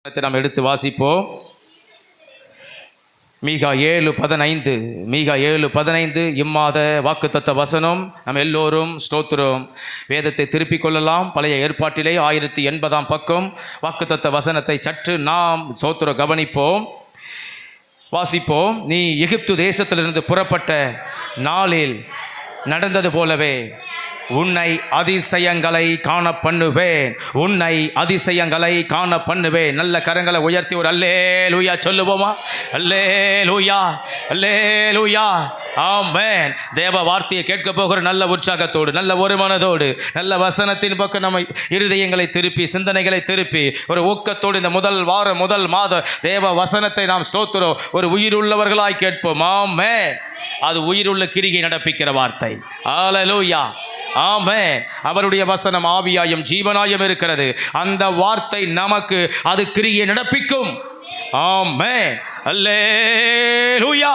நாம் எடுத்து வாசிப்போம். மீகா 7:15 இம்மாத வாக்குத்தத்த வசனம். நம்ம எல்லோரும் ஸ்தோத்திரம் வேதத்தை திருப்பிக் கொள்ளலாம். பழைய ஏற்பாட்டிலே 1080 பக்கம் வாக்குத்தத்த வசனத்தை சற்று நாம் ஸ்தோத்திரம் கவனிப்போம், வாசிப்போம். நீ எகிப்து தேசத்திலிருந்து புறப்பட்ட நாளில் நடந்தது போலவே உன்னை அதிசயங்களை காண பண்ணுவேன், உன்னை அதிசயங்களை காண பண்ணுவேன். நல்ல கரங்களை உயர்த்தி ஒரு அல்லேலூயா சொல்லுவோமா? அல்லேலூயா, அல்லேலூயா, ஆமென். தேவ வார்த்தையை கேட்க போகிற நல்ல உற்சாகத்தோடு, நல்ல ஒரு மனதோடு, நல்ல வசனத்தின் பக்கம் நம்ம இருதயங்களை திருப்பி, சிந்தனைகளை திருப்பி, ஒரு ஊக்கத்தோடு இந்த முதல் வாரம், முதல் மாத தேவ வசனத்தை நாம் ஸ்தோத்திரம் ஒரு உயிருள்ளவர்களாய் கேட்போம். ஆமென். அது உயிருள்ள கிரியை நடப்பிக்கிற வார்த்தை. அல்லேலூயா, ஆமென். அவருடைய வசனம் ஆவியாயும் ஜீவனாயும் இருக்கிறது. அந்த வார்த்தை நமக்கு அது கிரியை நடப்பிக்கும். ஆமென், அல்லேலூயா,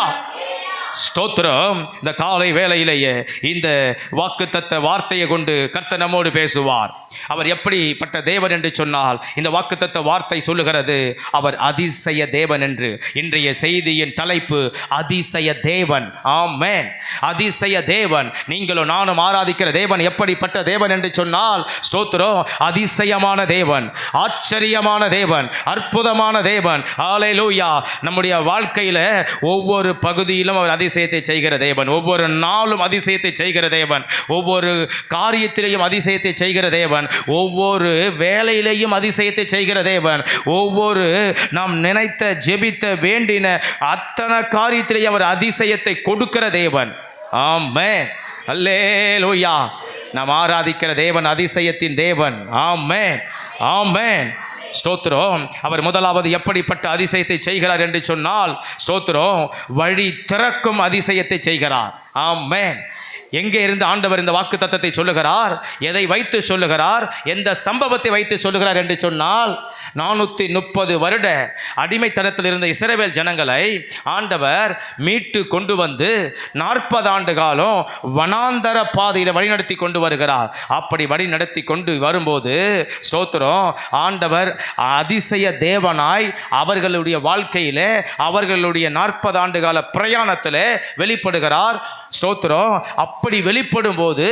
ஸ்தோத்திரம். இந்த காலை வேளையிலேயே இந்த வாக்குத்தத்த வார்த்தையை கொண்டு கர்த்தர் நம்மோடு பேசுவார். அவர் எப்படிப்பட்ட தேவன் என்று சொன்னால், இந்த வாக்குத்தத்த வார்த்தை சொல்லுகிறது அவர் அதிசய தேவன் என்று. இன்றைய செய்தியின் தலைப்பு அதிசய தேவன். ஆமென், அதிசய தேவன். நீங்களும் நானும் ஆராதிக்கிற தேவன் எப்படிப்பட்ட தேவன் என்று சொன்னால், ஸ்தோத்திரம், அதிசயமான தேவன், ஆச்சரியமான தேவன், அற்புதமான தேவன். ஹல்லேலூயா. நம்முடைய வாழ்க்கையில் ஒவ்வொரு பகுதியிலும் அவர் அதிசயத்தை செய்கிற தேவன், ஒவ்வொரு நாளும் அதிசயத்தை செய்கிற தேவன், ஒவ்வொரு காரியத்திலேயும் அதிசயத்தை செய்கிற தேவன், ஒவ்வொரு வேலையிலேயும் அதிசயத்தை செய்கிற தேவன், ஒவ்வொரு நாம் நினைத்த ஜெபித்த வேண்டின அத்தனை காரியத்திலேயும் அவர் அதிசயத்தை கொடுக்கிற தேவன். ஆமென், அல்லேலூயா. நாம் ஆராதிக்கிற தேவன் அதிசயத்தின் தேவன். ஆமென், ஆமென், ஸ்தோத்திரம். அவர் முதலாவது எப்படிப்பட்ட அதிசயத்தை செய்கிறார் என்று சொன்னால், ஸ்தோத்திரம், வழி திறக்கும் அதிசயத்தை செய்கிறார். ஆமென். எங்கே இருந்து ஆண்டவர் இந்த வாக்கு தத்தத்தை சொல்லுகிறார்? எதை வைத்து சொல்லுகிறார்? எந்த சம்பவத்தை வைத்து சொல்லுகிறார் என்று சொன்னால், 430 வருட அடிமைத்தனத்தில் இருந்த இஸ்ரவேல் ஜனங்களை ஆண்டவர் மீட்டு கொண்டு வந்து 40 ஆண்டு காலம் வனாந்தர பாதையில் வழிநடத்தி கொண்டு வருகிறார். அப்படி வழிநடத்தி கொண்டு வரும்போது, ஸ்தோத்திரம், ஆண்டவர் அதிசய தேவனாய் அவர்களுடைய வாழ்க்கையிலே, அவர்களுடைய 40 ஆண்டு கால பிரயாணத்தில் வெளிப்படுகிறார். ஸ்தோத்திரம். அப்படி வெளிப்படும் போது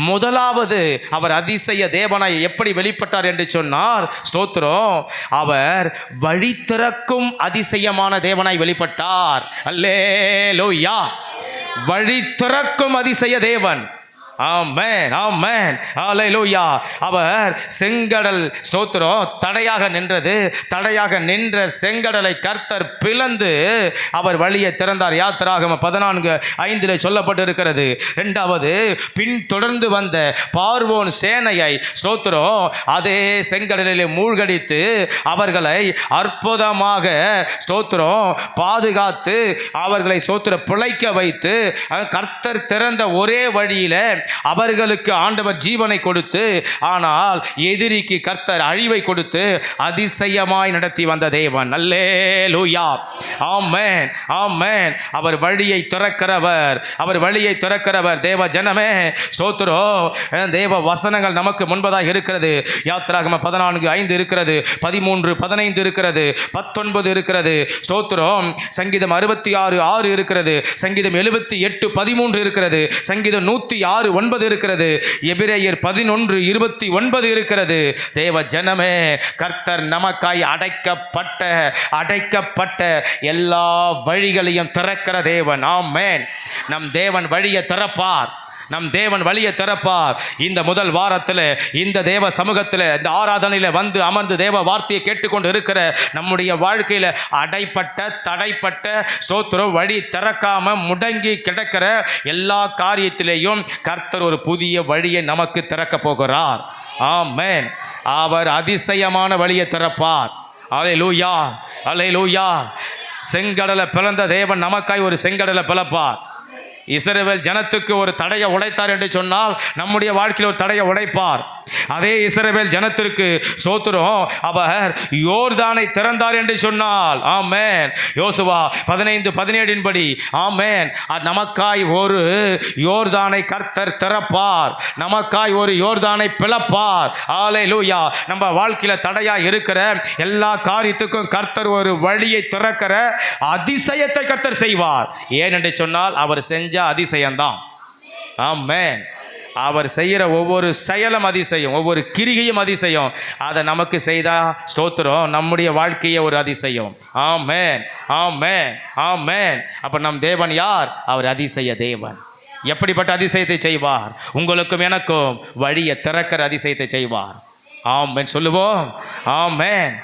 முதலாவது அவர் அதிசய தேவனாய் எப்படி வெளிப்பட்டார் என்று சொன்னார், ஸ்தோத்திரம், அவர் வழி திறக்கும் அதிசயமான தேவனாய் வெளிப்பட்டார். அல்லேலூயா, வழி திறக்கும் அதிசய தேவன். ஆமென், ஆமென், ஹல்லேலூயா. அவர் செங்கடல், ஸ்தோத்திரம், தடையாக நின்றது. தடையாக நின்ற செங்கடலை கர்த்தர் பிளந்து அவர் வழியை திறந்தார். யாத்திராகமம் 14:5 சொல்லப்பட்டிருக்கிறது. இரண்டாவது, பின் தொடர்ந்து வந்த பார்வோன் சேனையை, ஸ்தோத்திரம், அதே செங்கடலிலே மூழ்கடித்து அவர்களை அற்புதமாக, ஸ்தோத்திரம், பாதுகாத்து அவர்களை, ஸ்தோத்திரம், பிழைக்க வைத்து கர்த்தர் திறந்த ஒரே வழியில அவர்களுக்கு ஆண்டவர் ஜீவனை கொடுத்து, ஆனால் எதிரிக்கு கர்த்தர் அழிவை கொடுத்து அதிசயமாய் நடத்தி வந்த தேவன். அல்லேலூயா, ஆமென், ஆமென். அவர் வழியை திறக்கிறவர், அவர் வழியை திறக்கிறவர். தேவ ஜனமே, ஸ்தோத்திரம், தேவ வசனங்கள் நமக்கு முன்பதாக இருக்கிறது. யாத்திராகமம் 14:5 இருக்கிறது, 13:15 இருக்கிறது, 19 இருக்கிறது. ஸ்தோத்திரம், சங்கீதம் 66:6 இருக்கிறது, சங்கீதம் 78:13 இருக்கிறது, சங்கீதம் 106:9 இருக்கிறது, எபிரேயர் 11:29 இருக்கிறது. தேவ ஜனமே, கர்த்தர் நமக்காய் அடைக்கப்பட்ட எல்லா வழிகளையும் திறக்கிற தேவன். ஆமென். நம் தேவன் வழியை திறப்பார், நம் தேவன் வழியை திறப்பார். இந்த முதல் வாரத்தில் இந்த தேவ சமூகத்தில், இந்த ஆராதனையில் வந்து அமர்ந்து தேவ வார்த்தையை கேட்டுக்கொண்டு இருக்கிற நம்முடைய வாழ்க்கையில் அடைப்பட்ட, தடைப்பட்ட, ஸ்தோத்திரம், வழி திறக்காம முடங்கி கிடக்கிற எல்லா காரியத்திலேயும் கர்த்தர் ஒரு புதிய வழியை நமக்கு திறக்க போகிறார். ஆமென். அவர் அதிசயமான வழியை திறப்பார். அல்லேலூயா, அல்லேலூயா. செங்கடலை பிளந்த தேவன் நமக்காய் ஒரு செங்கடலை பிளப்பார். இஸ்ரவேல் ஜனத்துக்கு ஒரு தடையை உடைத்தார் என்று சொன்னால், நம்முடைய வாழ்க்கையில் ஒரு தடையை உடைப்பார். அதே இஸ்ரவேல் ஜனத்திற்கு ஸ்தோத்திரம் அவர் யோர்தானை திறந்தார் என்று சொன்னால், ஆமென். யோசுவா 15:17 படி, ஆமென், நமக்காய் ஒரு யோர்தானை கர்த்தர் திறப்பார், நமக்காய் ஒரு யோர்தானை பிளப்பார். ஹல்லேலூயா. நம்ம வாழ்க்கையில தடையா இருக்கிற எல்லா காரியத்துக்கும் கர்த்தர் ஒரு வழியை திறக்கிற அதிசயத்தை கர்த்தர் செய்வார். ஏனென்று சொன்னால் அவர் செஞ்ச அதிசயம்தான். ஆமென். அவர் செய்கிற ஒவ்வொரு செயலும் அதிசயம், ஒவ்வொரு கிரிகையும் அதிசயம். அதை நமக்கு செய்தா ஸ்தோத்திரம், நம்முடைய வாழ்க்கையே ஒரு அதிசயம். ஆமென், ஆமென், ஆமென். அப்ப நம் தேவன் யார்? அவர் அதிசய தேவன். எப்படிப்பட்ட அதிசயத்தை செய்வார்? உங்களுக்கும் எனக்கும் வழியை திறக்கிற அதிசயத்தை செய்வார். ஆமென் சொல்லுவோம். ஆமென்,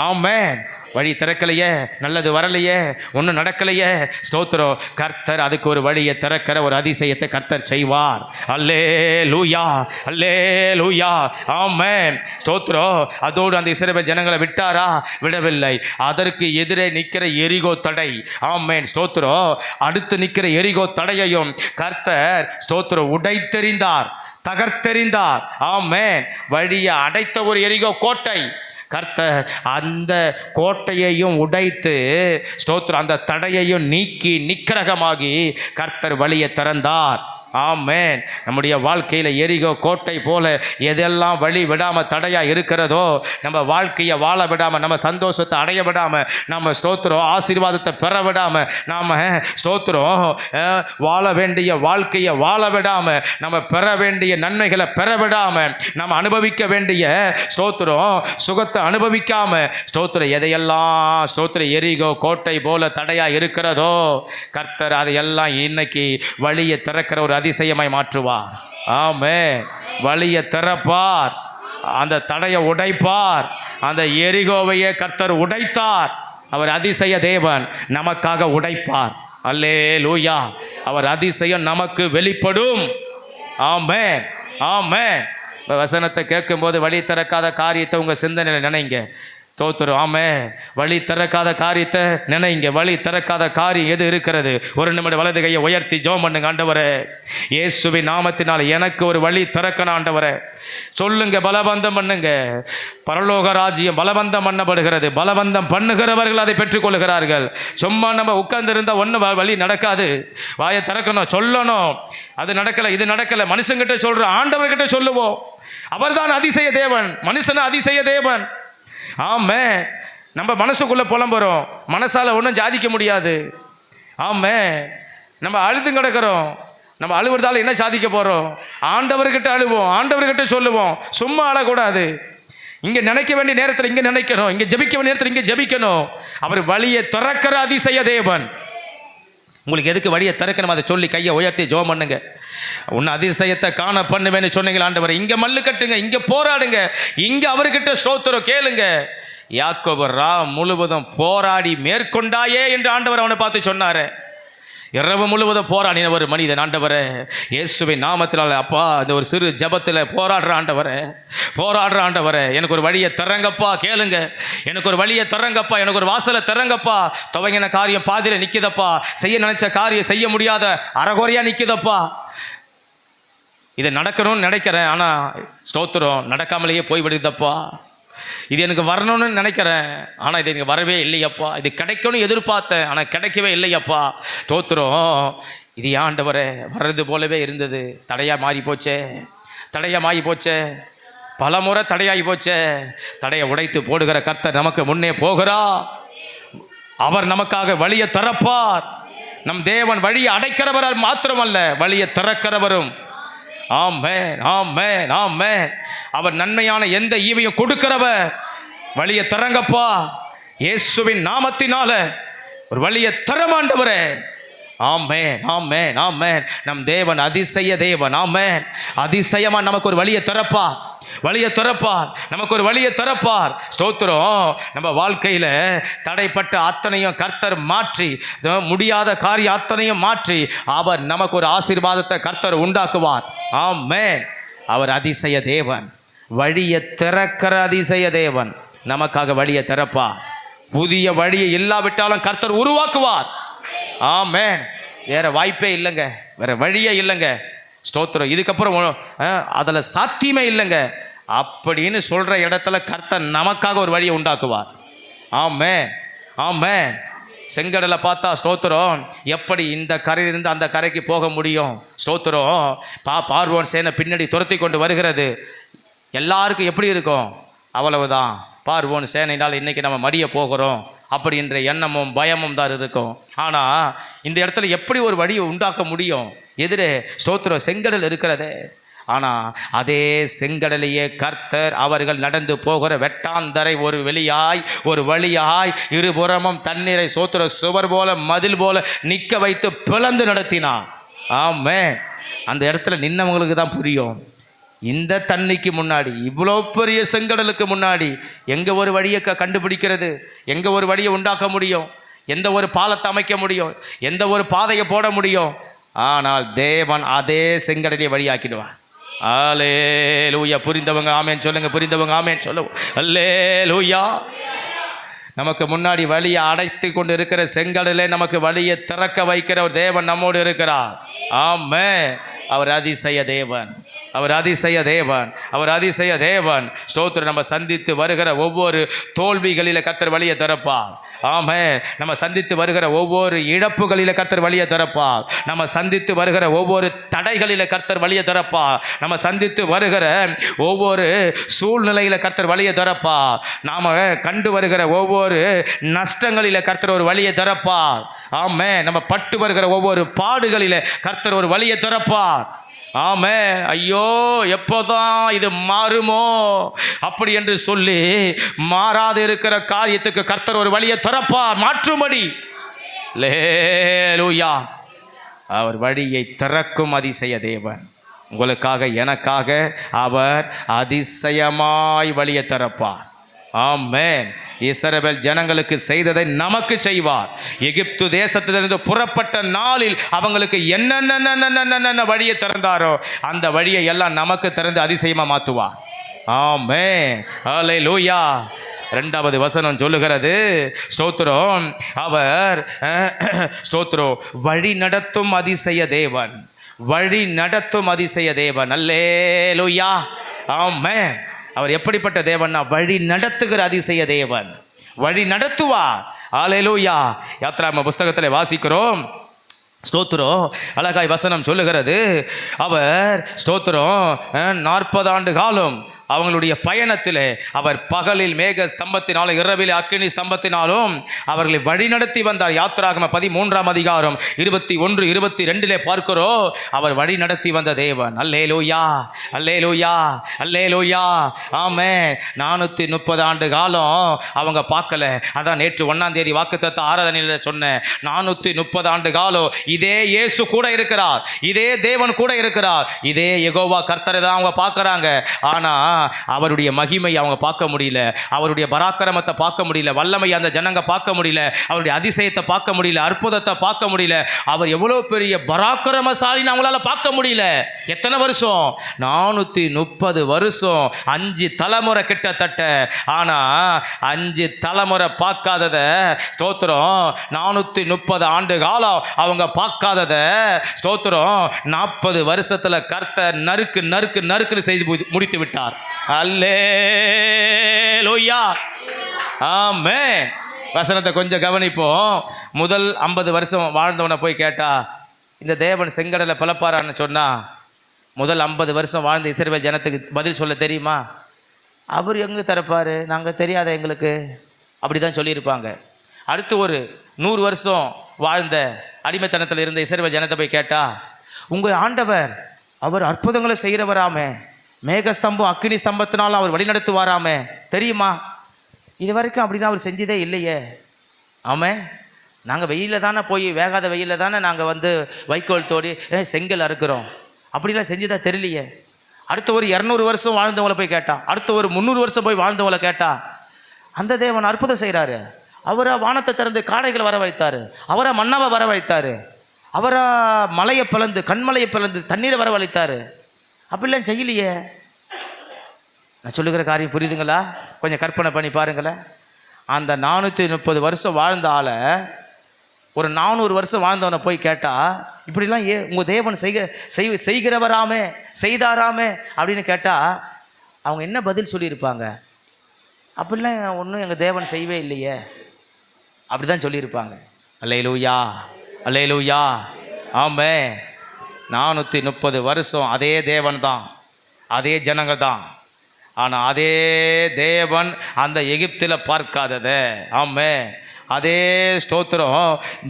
ஆமென். வழி திறக்கலையே, நல்லது வரலையே, ஒன்றும் நடக்கலையே, ஸ்தோத்திரம், கர்த்தர் அதுக்கு ஒரு வழியை திறக்கிற ஒரு அதிசயத்தை கர்த்தர் செய்வார். அல்லேலூயா, அல்லேலூயா, ஆமென், ஸ்தோத்திரம். அதோடு அந்த இஸ்ரவேல் ஜனங்களை விட்டாரா? விடவில்லை. அதற்கு எதிரே நிற்கிற எரிகோ தடை, ஆமென், ஸ்தோத்திரம், அடுத்து நிற்கிற எரிகோ தடையையும் கர்த்தர் ஸ்தோத்திரம் உடைத்தெறிந்தார், தகர்த்தெறிந்தார். ஆமென். வழியை அடைத்த ஒரு எரிகோ கோட்டை கர்த்தர் அந்த கோட்டையையும் உடைத்து ஸ்தோத்திரம் அந்த தடையையும் நீக்கி நிக்கிரகமாகி கர்த்தர் வழியை திறந்தார். ஆமென். நம்முடைய வாழ்க்கையில் எரிகோ கோட்டை போல எதெல்லாம் வழி விடாமல் தடையாக இருக்கிறதோ, நம்ம வாழ்க்கையை வாழ விடாமல், நம்ம சந்தோஷத்தை அடைய விடாமல், நம்ம ஸ்தோத்திரம் ஆசீர்வாதத்தை பெற விடாமல், நாம் ஸ்தோத்திரம் வாழ வேண்டிய வாழ்க்கையை வாழ விடாமல், நம்ம பெற வேண்டிய நன்மைகளை பெற விடாமல், நம்ம அனுபவிக்க வேண்டிய ஸ்தோத்திரம் சுகத்தை அனுபவிக்காமல், ஸ்தோத்திரம் எதையெல்லாம் ஸ்தோத்திரம் எரிகோ கோட்டை போல தடையாக இருக்கிறதோ, கர்த்தர் அதையெல்லாம் இன்னைக்கு வழியை திறக்கிற ஒரு அதிசயமாய் மாற்றுவார். ஆமென். வழியை திறப்பார், அந்த தடையை உடைப்பார். அந்த எரிகோவையே கர்த்தர் உடைத்தார். அவர் அதிசய தேவன், நமக்காக உடைப்பார். அல்லேலூயா. அவர் அதிசயம் நமக்கு வெளிப்படும். ஆமென், ஆமென். வசனத்தை கேட்கும்போது வழி திறக்காத காரியத்தை உங்கள் சிந்தனையில் நினைங்க. ஸ்தோத்திரம். ஆமென். வழி திறக்காத காரியத்தை நினைங்க. வழி திறக்காத காரியம் எது இருக்கிறது? ஒரு நிமிடம் வலது கையை உயர்த்தி ஜெபம் பண்ணுங்க. ஆண்டவரே, இயேசுவின் நாமத்தினால் எனக்கு ஒரு வழி திறக்கணும் ஆண்டவரே. சொல்லுங்க, பலவந்தம் பண்ணுங்க. பரலோக ராஜ்யம் பலவந்தம் பண்ணப்படுகிறது. பலவந்தம் பண்ணுகிறவர்கள் அதை பெற்றுக்கொள்கிறார்கள். சும்மா நம்ம உட்கார்ந்து இருந்தால் ஒன்றும் வழி நடக்காது. வாயை திறக்கணும், சொல்லணும். அது நடக்கலை, இது நடக்கலை, மனுஷங்கிட்ட சொல்கிறோம், ஆண்டவர்கிட்ட சொல்லுவோம். அவர்தான் அதிசய தேவன், மனுஷன அதிசய தேவன். ஆமென். நம்ம மனசுக்குள்ளே புலம்புறோம், மனசால் ஒன்றும் சாதிக்க முடியாது. ஆமென். நம்ம அழுது கிடக்கிறோம், நம்ம அழுவுறதால என்ன சாதிக்க போகிறோம்? ஆண்டவர்கிட்ட அழுவோம், ஆண்டவர்கிட்ட சொல்லுவோம். சும்மா அழக்கூடாது. இங்கே நினைக்க வேண்டிய நேரத்தில் இங்கே நினைக்கணும், இங்கே ஜெபிக்க வேண்டிய நேரத்தில் இங்கே ஜெபிக்கணும். அவர் வழியை திறக்கிற அதிசய தேவன். உங்களுக்கு எதுக்கு வழியை திறக்கணும் அதை சொல்லி கையை உயர்த்தி ஜெபம் பண்ணுங்க. உன்னை அதிசயத்தை காண பண்ணுவேன்னு சொன்னீங்களா ஆண்டவர்? இங்கே மல்லு கட்டுங்க, இங்கே போராடுங்க, இங்கே அவர்கிட்ட ஸ்தோத்திரம் கேளுங்க. யாக்கோபு முழுவதும் போராடி மேற்கொண்டாயே என்று ஆண்டவர் அவனை பார்த்து சொன்னார். இரவு முழுவதும் போராடின ஒரு மனிதன். ஆண்டவரே, இயேசுவின் நாமத்தினால அப்பா, இந்த ஒரு சிறு ஜபத்தில் போராடுற ஆண்டவரே, போராடுற ஆண்டவரே, எனக்கு ஒரு வழியை தரங்கப்பா, கேளுங்க. எனக்கு ஒரு வழியை தரங்கப்பா, எனக்கு ஒரு வாசலை தரங்கப்பா. துவங்கின காரியம் பாதியில் நிற்கிதப்பா, செய்ய நினைச்ச காரியம் செய்ய முடியாத அறகுறையாக நிற்கிதப்பா. இதை நடக்கணும்னு நினைக்கிறேன், ஆனால் ஸ்தோத்திரம் நடக்காமலேயே போய்விடுதப்பா. இது எனக்கு வரணும்னு நினைக்கிறேன், ஆனால் இது எனக்கு வரவே இல்லையப்பா. இது கிடைக்கணும்னு எதிர்பார்த்தேன், ஆனால் கிடைக்கவே இல்லையப்பா. ஸ்தோத்திரம். இது ஆண்டவரே வர்றது போலவே இருந்தது, தடையாக மாறி போச்சே, தடையாக மாறி போச்சே, பல முறை தடையாகி போச்சே. தடையை உடைத்து போடுகிற கர்த்தர் நமக்கு முன்னே போகிறா. அவர் நமக்காக வழியை திறப்பார். நம் தேவன் வழியை அடைக்கிறவர் மாத்திரமல்ல, வழியை திறக்கிறவரும். ஆமென், ஆமென், ஆமென். அவர் நன்மையான எந்த ஈவையும் கொடுக்கிறவர். வழியை திறங்கப்பா, இயேசுவின் நாமத்தினால ஒரு வழியை திறமாண்டவரே. ஆமென், ஆமென், ஆமென். நம் தேவன் அதிசய தேவன். ஆமென். அதிசயமா நமக்கு ஒரு வழியை திறப்பார், வழியை திறப்பார், நமக்கு ஒரு வழியை திறப்பார். ஸ்தோத்திரம். நம்ம வாழ்க்கையில் தடைப்பட்ட அத்தனையும் கர்த்தர் மாற்றி, முடியாத காரியம் அத்தனையும் மாற்றி அவர் நமக்கு ஒரு ஆசீர்வாதத்தை கர்த்தர் உண்டாக்குவார். ஆமென். அவர் அதிசய தேவன், வழியை திறக்கிற அதிசய தேவன். நமக்காக வழியை திறப்பார். புதிய வழியை இல்லாவிட்டாலும் கர்த்தர் உருவாக்குவார். ஆமென். வேற வாய்ப்பே இல்லைங்க, வேற வழியே இல்லைங்க. ஸ்தோத்திரம். இதுக்கப்புறம் அதில் சாத்தியமே இல்லைங்க. அப்படின்னு சொல்கிற இடத்துல கர்த்தர் நமக்காக ஒரு வழியை உண்டாக்குவார். ஆமென், ஆமென். செங்கடலை பார்த்தா ஸ்தோத்திரம், எப்படி இந்த கரையிலிருந்து அந்த கரைக்கு போக முடியும்? ஸ்தோத்திரம். பார்வோன் சேனை பின்னாடி துரத்தி கொண்டு வருகிறது. எல்லாருக்கும் எப்படி இருக்கும்? அவ்வளவுதான், பார்வோன் சேனைனால் இன்றைக்கி நம்ம மடிய போகிறோம் அப்படின்ற எண்ணமும் பயமும் தான் இருக்கும். ஆனால் இந்த இடத்துல எப்படி ஒரு வழியை உண்டாக்க முடியும்? எதிரே ஸ்தோத்திரம் செங்கடல் இருக்கிறதே. ஆனால் அதே செங்கடலையே கர்த்தர் அவர்கள் நடந்து போகிற வெட்டாந்தரை ஒரு வெளியாய் ஒரு வழியாய் இருபுறமும் தண்ணீரை ஸ்தோத்திர சுவர் போல மதில் போல நிற்க வைத்து பிளந்து நடத்தினார். ஆமென். அந்த இடத்துல நின்னவங்களுக்கு தான் புரியும், இந்த தண்ணிக்கு முன்னாடி, இவ்வளோ பெரிய செங்கடலுக்கு முன்னாடி எங்கே ஒரு வழியை கண்டுபிடிக்கிறது, எங்கே ஒரு வழியை உண்டாக்க முடியும், எந்த ஒரு பாலத்தை அமைக்க முடியும், எந்த ஒரு பாதையை போட முடியும்? ஆனால் தேவன் அதே செங்கடலை வழியாக்கிடுவார். அல்லேலூயா. புரிந்தவங்க ஆமென் சொல்லுங்க, புரிந்தவங்க ஆமென் சொல்லுவோம். அல்லேலூயா. நமக்கு முன்னாடி வழியை அடைத்து கொண்டு இருக்கிற செங்கடலே நமக்கு வழியை திறக்க வைக்கிற ஒரு தேவன் நம்மோடு இருக்கிறார். ஆமென். அவர் அதிசய தேவன், அவர் அதிசய தேவன், அவர் அதிசய தேவன். ஸ்தோத்திரம். நம்ம சந்தித்து வருகிற ஒவ்வொரு தோல்விகளில் கர்த்தர் வழியை திறப்பார். ஆமென். நம்ம சந்தித்து வருகிற ஒவ்வொரு இழப்புகளில் கர்த்தர் வழியை திறப்பார். நம்ம சந்தித்து வருகிற ஒவ்வொரு தடைகளில் கர்த்தர் வழியை திறப்பார். நம்ம சந்தித்து வருகிற ஒவ்வொரு சூழ்நிலையில் கர்த்தர் வழியை திறப்பார். நாம் கண்டு வருகிற ஒவ்வொரு நஷ்டங்களில் கர்த்தர் ஒரு வழியை திறப்பார். ஆமென். நம்ம பட்டு வருகிற ஒவ்வொரு பாடுகளில் கர்த்தர் ஒரு வழியை திறப்பார். ஆமென். ஐயோ எப்போதான் இது மாறுமோ அப்படி என்று சொல்லி மாறாது இருக்கிற காரியத்துக்கு கர்த்தர் ஒரு வழியை திறப்பார், மாற்றும்படி. அல்லேலூயா. அவர் வழியை திறக்கும் அதிசய தேவன். உங்களுக்காக எனக்காக அவர் அதிசயமாய் வழியை திறப்பார். ஆமென். இஸ்ரவேல் ஜனங்களுக்கு செய்ததை நமக்கு செய்வார். எகிப்து தேசத்திலிருந்து புறப்பட்ட நாளில் அவங்களுக்கு என்னென்ன வழியை திறந்தாரோ அந்த வழியை எல்லாம் நமக்கு திறந்து அதிசயமா மாற்றுவார். ஆமென். அல்லேலூயா. 2வது வசனம் சொல்லுகிறது, ஸ்தோத்திரம், அவர் ஸ்தோத்திரம் வழி நடத்தும் அதிசய தேவன், வழி நடத்தும் அதிசய தேவன். அல்லேலூயா. ஆமென். அவர் எப்படிப்பட்ட தேவன்னா வழி நடத்துகிற அதிசய தேவன், வழி நடத்துவார். அல்லேலூயா. யாத்ராகம புஸ்தகத்தில் வாசிக்கிறோம், ஸ்தோத்திரம், அழகாய் வசனம் சொல்லுகிறது, அவர் ஸ்தோத்திரம் 40 ஆண்டு காலம் அவங்களுடைய பயணத்திலே அவர் பகலில் மேக ஸ்தம்பத்தினாலும் இரவில் அக்கினி ஸ்தம்பத்தினாலும் அவர்களை வழிநடத்தி வந்தார். யாத்திராகம 13ஆம் அதிகாரம் 21, 22 பார்க்கிறோம். அவர் வழி நடத்தி வந்த தேவன். அல்லேலூயா, அல்லேலூயா, அல்லேலூயா. ஆமென். 430 ஆண்டு காலம் அவங்க பார்க்கல. அதான் நேற்று 1ஆம் தேதி வாக்குத்தத்த ஆராதனையில் சொன்னேன். 430 ஆண்டு காலம் இதே இயேசு கூட இருக்கிறார், இதே தேவன் கூட இருக்கிறார், இதே யெகோவா கர்த்தரை தான் அவங்க பார்க்கறாங்க. ஆனா அவருடைய மகிமை அவங்க பார்க்க முடியல, அவருடைய பராக்கிரமத்தை பார்க்க முடியல, வல்லமை அந்த ஜனங்க பார்க்க முடியல, அவருடைய அதிசயத்தை பார்க்க முடியல, அற்புதத்தை பார்க்க முடியல. அவர் எவ்வளவு பெரிய பராக்கிரமசாலின்னு அவங்களால பார்க்க முடியல. எத்தனை வருஷம்? 430 வருஷம், 5 தலைமுறை கிட்டத்தட்ட. ஆனா 5 தலைமுறை பார்க்காதத ஸ்தோத்திரம் 430 ஆண்டு காலம் அவங்க பார்க்காதத ஸ்தோத்திரம் 40 வருஷத்துல கர்த்தர் நறுக்கு நறுக்கு நறுக்குன்னு செய்து முடித்து விட்டார். அல்லேலூயா. ஆமென். வசனத்தை கொஞ்சம் கவனிப்போம். முதல் 50 வருஷம் வாழ்ந்தவனை போய் கேட்டா இந்த தேவன் செங்கடலை பிளப்பாரான்னு சொன்னா, முதல் 50 வருஷம் வாழ்ந்த இஸ்ரவேல் ஜனத்துக்கு பதில் சொல்ல தெரியுமா? அவர் எங்கே திறப்பாரு, நாங்கள் தெரியாத எங்களுக்கு, அப்படி தான் சொல்லியிருப்பாங்க. அடுத்து ஒரு 100 வருஷம் வாழ்ந்த அடிமைத்தனத்தில் இருந்த இஸ்ரவேல் ஜனத்தை போய் கேட்டா, உங்கள் ஆண்டவர் அவர் அற்புதங்களை செய்கிறவராமே, மேகஸ்தம்பம் அக்கினி ஸ்தம்பத்தினாலும் அவர் வழிநடத்துவாராமே, தெரியுமா? இது வரைக்கும் அப்படிலாம் அவர் செஞ்சதே இல்லையே. ஆமாம், நாங்கள் வெயிலில் தானே போய், வேகாத வெயிலில் தானே நாங்கள் வைக்கோல் தோடி செங்கல் அறுக்கிறோம், அப்படிலாம் செஞ்சுதான் தெரியலையே. அடுத்த ஒரு 200 வருஷம் வாழ்ந்தவங்களை போய் கேட்டா, அடுத்த ஒரு 300 வருஷம் போய் வாழ்ந்தவங்களை கேட்டா, அந்த தேவன் அற்புதம் செய்கிறாரு. அவரா வானத்தை திறந்து காடைகளை வர வைத்தார், அவரா மன்னாவை வர வைத்தார், அவரா மலையை பிளந்து கண்மலையை பிளந்து தண்ணீரை வரவழைத்தார். அப்படிலாம் செய்யலையே. நான் சொல்லுகிற காரியம் புரியுதுங்களா? கொஞ்சம் கற்பனை பண்ணி பாருங்களேன். அந்த 430 வருஷம் வாழ்ந்த ஆளை ஒரு 400 வருஷம் வாழ்ந்தவனை போய் கேட்டால், இப்படிலாம் உங்கள் தேவன் செய்கிறவராமே, செய்தாராமே அப்படின்னு கேட்டால், அவங்க என்ன பதில் சொல்லியிருப்பாங்க? அப்படிலாம் ஒன்றும் எங்கள் தேவன் செய்யவே இல்லையே, அப்படி தான் சொல்லியிருப்பாங்க. அல்லேலூயா, அல்லேலூயா. ஆமே, 430 வருஷம் அதே தேவன் தான், அதே ஜனங்க தான். ஆனால் அதே தேவன் அந்த எகிப்தில் பார்க்காதத, ஆமே, அதே ஸ்தோத்திரம்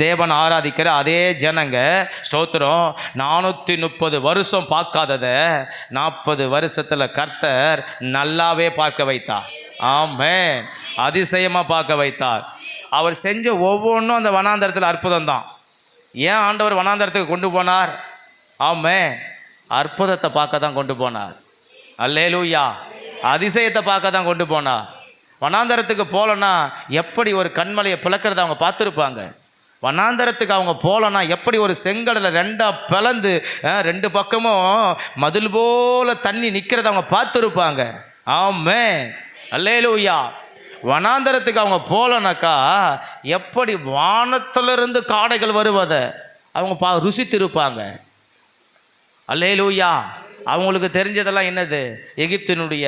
தேவன் ஆராதிக்கிற அதே ஜனங்க ஸ்தோத்திரம் 430 வருஷம் பார்க்காதத 40 வருஷத்தில் கர்த்தர் நல்லாவே பார்க்க வைத்தார். ஆமே, அதிசயமாக பார்க்க வைத்தார். அவர் செஞ்ச ஒவ்வொன்றும் அந்த வனாந்தரத்தில் அற்புதம் தான். ஏன் ஆண்டவர் வனாந்தரத்துக்கு கொண்டு போனார்? ஆமே, அற்புதத்தை பார்க்க தான் கொண்டு போனார். அல்லேலூயா, அதிசயத்தை பார்க்க தான் கொண்டு போனார். வனாந்தரத்துக்கு போகலன்னா எப்படி ஒரு கண்மலையை பிளக்கிறத அவங்க பார்த்துருப்பாங்க. வனாந்தரத்துக்கு அவங்க போகலன்னா எப்படி ஒரு செங்கடலை ரெண்டாக பிளந்து 2 பக்கமும் மதில் போல தண்ணி நிற்கிறத அவங்க பார்த்துருப்பாங்க. ஆமே, அல்லேலூயா. வனாந்தரத்துக்கு அவங்க போகலனாக்கா எப்படி வானத்திலிருந்து காடைகள் வருவதை அவங்க ருசித்திருப்பாங்க. அல்லேலூயா. அவங்களுக்கு தெரிஞ்சதெல்லாம் என்னது? எகிப்தினுடைய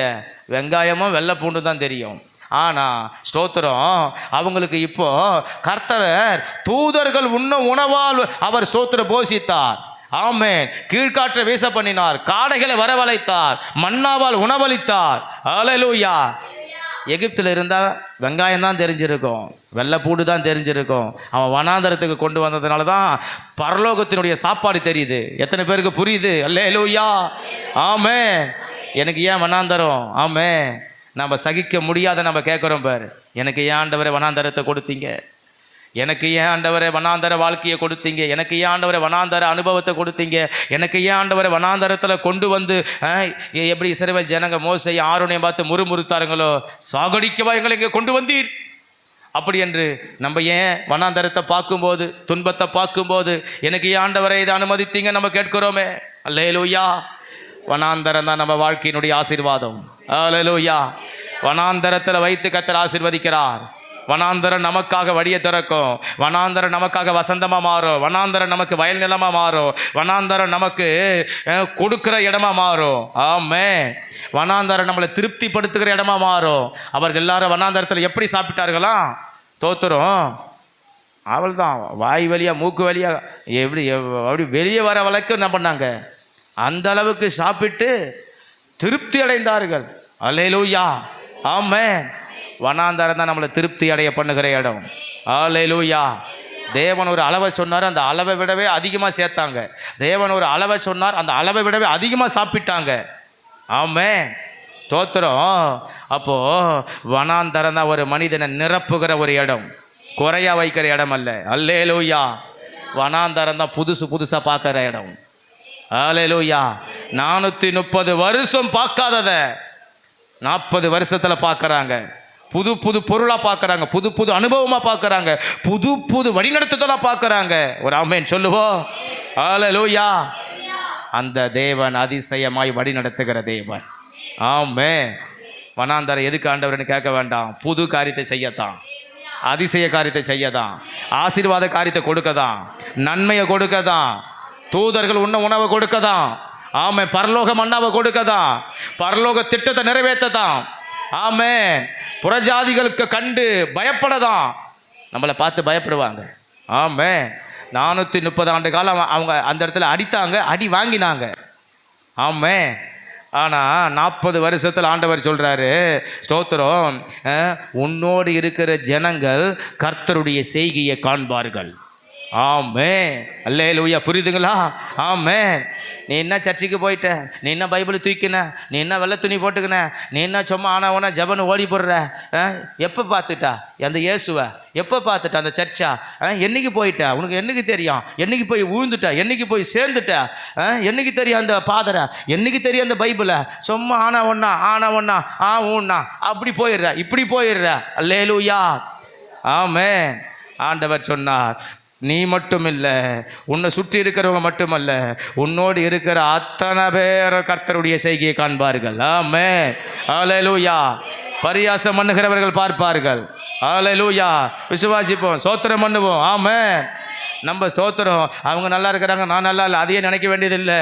வெங்காயமும் வெள்ளை பூண்டு தான் தெரியும். ஆனால் ஸ்தோத்திரம் அவங்களுக்கு இப்போ கர்த்தர் தூதர்கள் உண்ணும் உணவால் அவர் ஸ்தோத்திரம் போஷித்தார். ஆமென். கீழ்காற்றை வீச பண்ணினார், காடைகளை வரவழைத்தார், மன்னாவால் உணவளித்தார். அல்லேலூயா. எகிப்தில் இருந்தால் வெங்காயம் தான் தெரிஞ்சிருக்கும், வெள்ளைப்பூடு தான் தெரிஞ்சிருக்கும். அவன் வனாந்தரத்துக்கு கொண்டு வந்ததுனால தான் பரலோகத்தினுடைய சாப்பாடு தெரியுது. எத்தனை பேருக்கு புரியுது? அல்லேலூயா. ஆமே. எனக்கு ஏன் வனாந்தரம்? ஆமே, நம்ம சகிக்க முடியாத நம்ம கேட்குறோம் பார், எனக்கு ஏன் ஆண்டவரே வனாந்தரத்தை கொடுத்தீங்க? எனக்கு ஏன் ஆண்டவரே வனாந்தர வாழ்க்கையை கொடுத்தீங்க? எனக்கு ஏன் ஆண்டவரே வனாந்தர அனுபவத்தை கொடுத்தீங்க? எனக்கு ஏன் ஆண்டவரே வனாந்தரத்தில் கொண்டு வந்து எப்படி இஸ்ரவேல் ஜனங்க மோசை ஆரோனையும் பார்த்து முறுமுறுத்தாருங்களோ, சாகடிக்கவா எங்களை இங்கே கொண்டு வந்தீர் அப்படி என்று நம்ம ஏன் வனாந்தரத்தை பார்க்கும்போது, துன்பத்தை பார்க்கும்போது எனக்கு ஏன் ஆண்டவரை இதை அனுமதித்தீங்க நம்ம கேட்கிறோமே. அல்லேலூயா. வனாந்தரம் தான் நம்ம வாழ்க்கையினுடைய ஆசீர்வாதம். அல்லேலூயா. வனாந்தரத்தில் வைத்து கர்த்தர் ஆசீர்வதிக்கிறார். வனாந்தரம் நமக்காக வழியை திறக்கும். வனாந்தரம் நமக்காக வசந்தமாக மாறும். வனாந்தரம் நமக்கு வயல் நிலமாக மாறும். வனாந்தரம் நமக்கு கொடுக்குற இடமா மாறும். ஆமே. வனாந்தரம் நம்மளை திருப்திப்படுத்துகிற இடமா மாறும். அவர்கள் எல்லாரும் வனாந்தரத்தில் எப்படி சாப்பிட்டார்களா? தோத்துரும் அவள் தான் வாய் வழியாக மூக்கு வழியாக அப்படி வெளியே வர வரைக்கும் என்ன பண்ணாங்க? அந்த அளவுக்கு சாப்பிட்டு திருப்தி அடைந்தார்கள். அல்லேலூயா. ஆமே. வனாந்தரம் தான் நம்மளை திருப்தி அடைய பண்ணுகிற இடம். அல்லேலூயா. தேவன் ஒரு அளவை சொன்னார், அந்த அளவை விடவே அதிகமாக சேர்த்தாங்க. தேவன் ஒரு அளவை சொன்னார், அந்த அளவை விடவே அதிகமாக சாப்பிட்டாங்க. ஆமே, தோத்திரம். அப்போது வனாந்தரம் தான் ஒரு மனிதனை நிரப்புகிற ஒரு இடம், குறையா வைக்கிற இடம் அல்ல. அல்லேலூயா. வனாந்தரம் தான் புதுசாக பார்க்குற இடம். அல்லேலூயா. 430 வருஷம் பார்க்காதத 40 வருஷத்தில் பார்க்குறாங்க. புது பொருளாக பார்க்குறாங்க, புது அனுபவமாக பார்க்குறாங்க, புது வழிநடத்துதலாக பார்க்குறாங்க. ஒரு ஆமென் சொல்லுவோம். அல்லேலூயா. அந்த தேவன் அதிசயமாய் வழி நடத்துகிற தேவன். ஆமே. வனாந்தரம் எதுக்கு ஆண்டவர்னு கேட்க வேண்டாம். புது காரியத்தை செய்யத்தான், அதிசய காரியத்தை செய்யதான், ஆசீர்வாத காரியத்தை கொடுக்கதான், நன்மையை கொடுக்கதான், தூதர்கள் உண்ண உணவை கொடுக்கதான். ஆமே. பரலோக மன்னாவை கொடுக்கதான், பரலோக திட்டத்தை நிறைவேற்றதான். ஆமே. புறஜாதிகளுக்கு கண்டு பயப்படதான். நம்மளை பார்த்து பயப்படுவாங்க. ஆமே. 430 ஆண்டு காலம் அவங்க அந்த இடத்துல அடித்தாங்க, அடி வாங்கினாங்க. ஆமே. ஆனால் 40 வருஷத்தில் ஆண்டவர் சொல்கிறாரு, ஸ்தோத்திரம், உன்னோடு இருக்கிற ஜனங்கள் கர்த்தருடைய செய்கையை காண்பார்கள். ஆமே. அல்லேலூயா. புரியுதுங்களா? ஆமே. நீ என்ன சர்ச்சுக்கு போயிட்ட, நீ என்ன பைபிள் தூக்கின, நீ என்ன வெள்ளை துணி போட்டுக்கின, நீ என்ன சும்மா ஆனா ஜபன்னு ஓடி போடுற, எப்போ பார்த்துட்டா அந்த இயேசுவை? எப்போ பார்த்துட்டா அந்த சர்ச்சா? என்னைக்கு போயிட்டா? உனக்கு என்னைக்கு தெரியும்? என்னைக்கு போய் விழுந்துட்டா? என்னைக்கு போய் சேர்ந்துட்டா? என்னைக்கு தெரியும் அந்த பாதரை? என்னைக்கு தெரியும் அந்த பைபிளை? சும்மா ஆனா ஒன்னா ஊன்னா அப்படி போயிடுற, இப்படி போயிடுற. அல்லேலூயா. ஆமே. ஆண்டவர் சொன்னார், நீ மட்டும் இல்லை, உன்னை சுற்றி இருக்கிறவங்க மட்டுமல்ல, உன்னோடு இருக்கிற அத்தனை பேர் கர்த்தருடைய செய்கையை காண்பார்கள். ஆமே. அல்லேலூயா. பரியாசம் பண்ணுகிறவர்கள் பார்ப்பார்கள். அல்லேலூயா. விசுவாசிப்போம், சோத்திரம் பண்ணுவோம். ஆமே. நம்ம ஸ்தோத்திரம் அவங்க நல்லா இருக்கிறாங்க, நான் நல்லா இல்லை, அதையே நினைக்க வேண்டியதில்லை.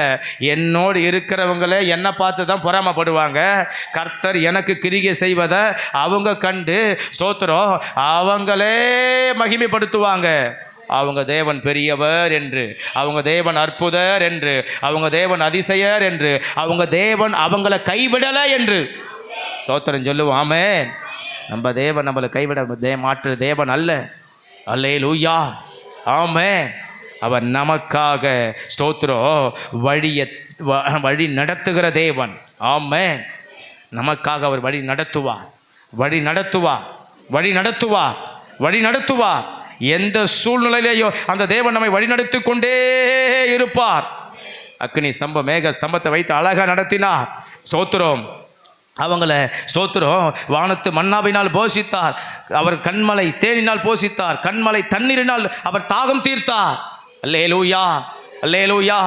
என்னோடு இருக்கிறவங்களே என்னை பார்த்து தான் பொறாமப்படுவாங்க. கர்த்தர் எனக்கு கிரிகை செய்வதை அவங்க கண்டு ஸ்தோத்திரம் அவங்களே மகிமைப்படுத்துவாங்க. அவங்க தேவன் பெரியவர் என்று, அவங்க தேவன் அற்புதர் என்று, அவங்க தேவன் அதிசயர் என்று, அவங்க தேவன் அவங்கள கைவிடலை என்று ஸ்தோத்திரம் சொல்லுவோம். ஆமென். நம்ம தேவன் நம்மளை கைவிட மாற்று தேவன் அல்ல. அல்லேலூயா. ஆமென். அவர் நமக்காக ஸ்தோத்திரம் வழி நடத்துகிற தேவன். ஆமென். நமக்காக அவர் வழி நடத்துவார், வழி நடத்துவார், வழி நடத்துவார், வழி நடத்துவார். எந்த சூழ்நிலையிலேயோ அந்த தேவன் நம்மை வழிநடத்தி கொண்டே இருப்பார். அக்னி ஸ்தம்பம் மேக ஸ்தம்பத்தை வைத்து அழகா நடத்தினார். ஸ்தோத்திரம். அவங்கள ஸ்தோத்திரம் வானத்து மன்னாவினால் போஷித்தார். அவர் கண்மலை தேனினால் போஷித்தார். கண்மலை தண்ணீரினால் அவர் தாகம் தீர்த்தார். அல்லேலூயா, அல்லேலூயா.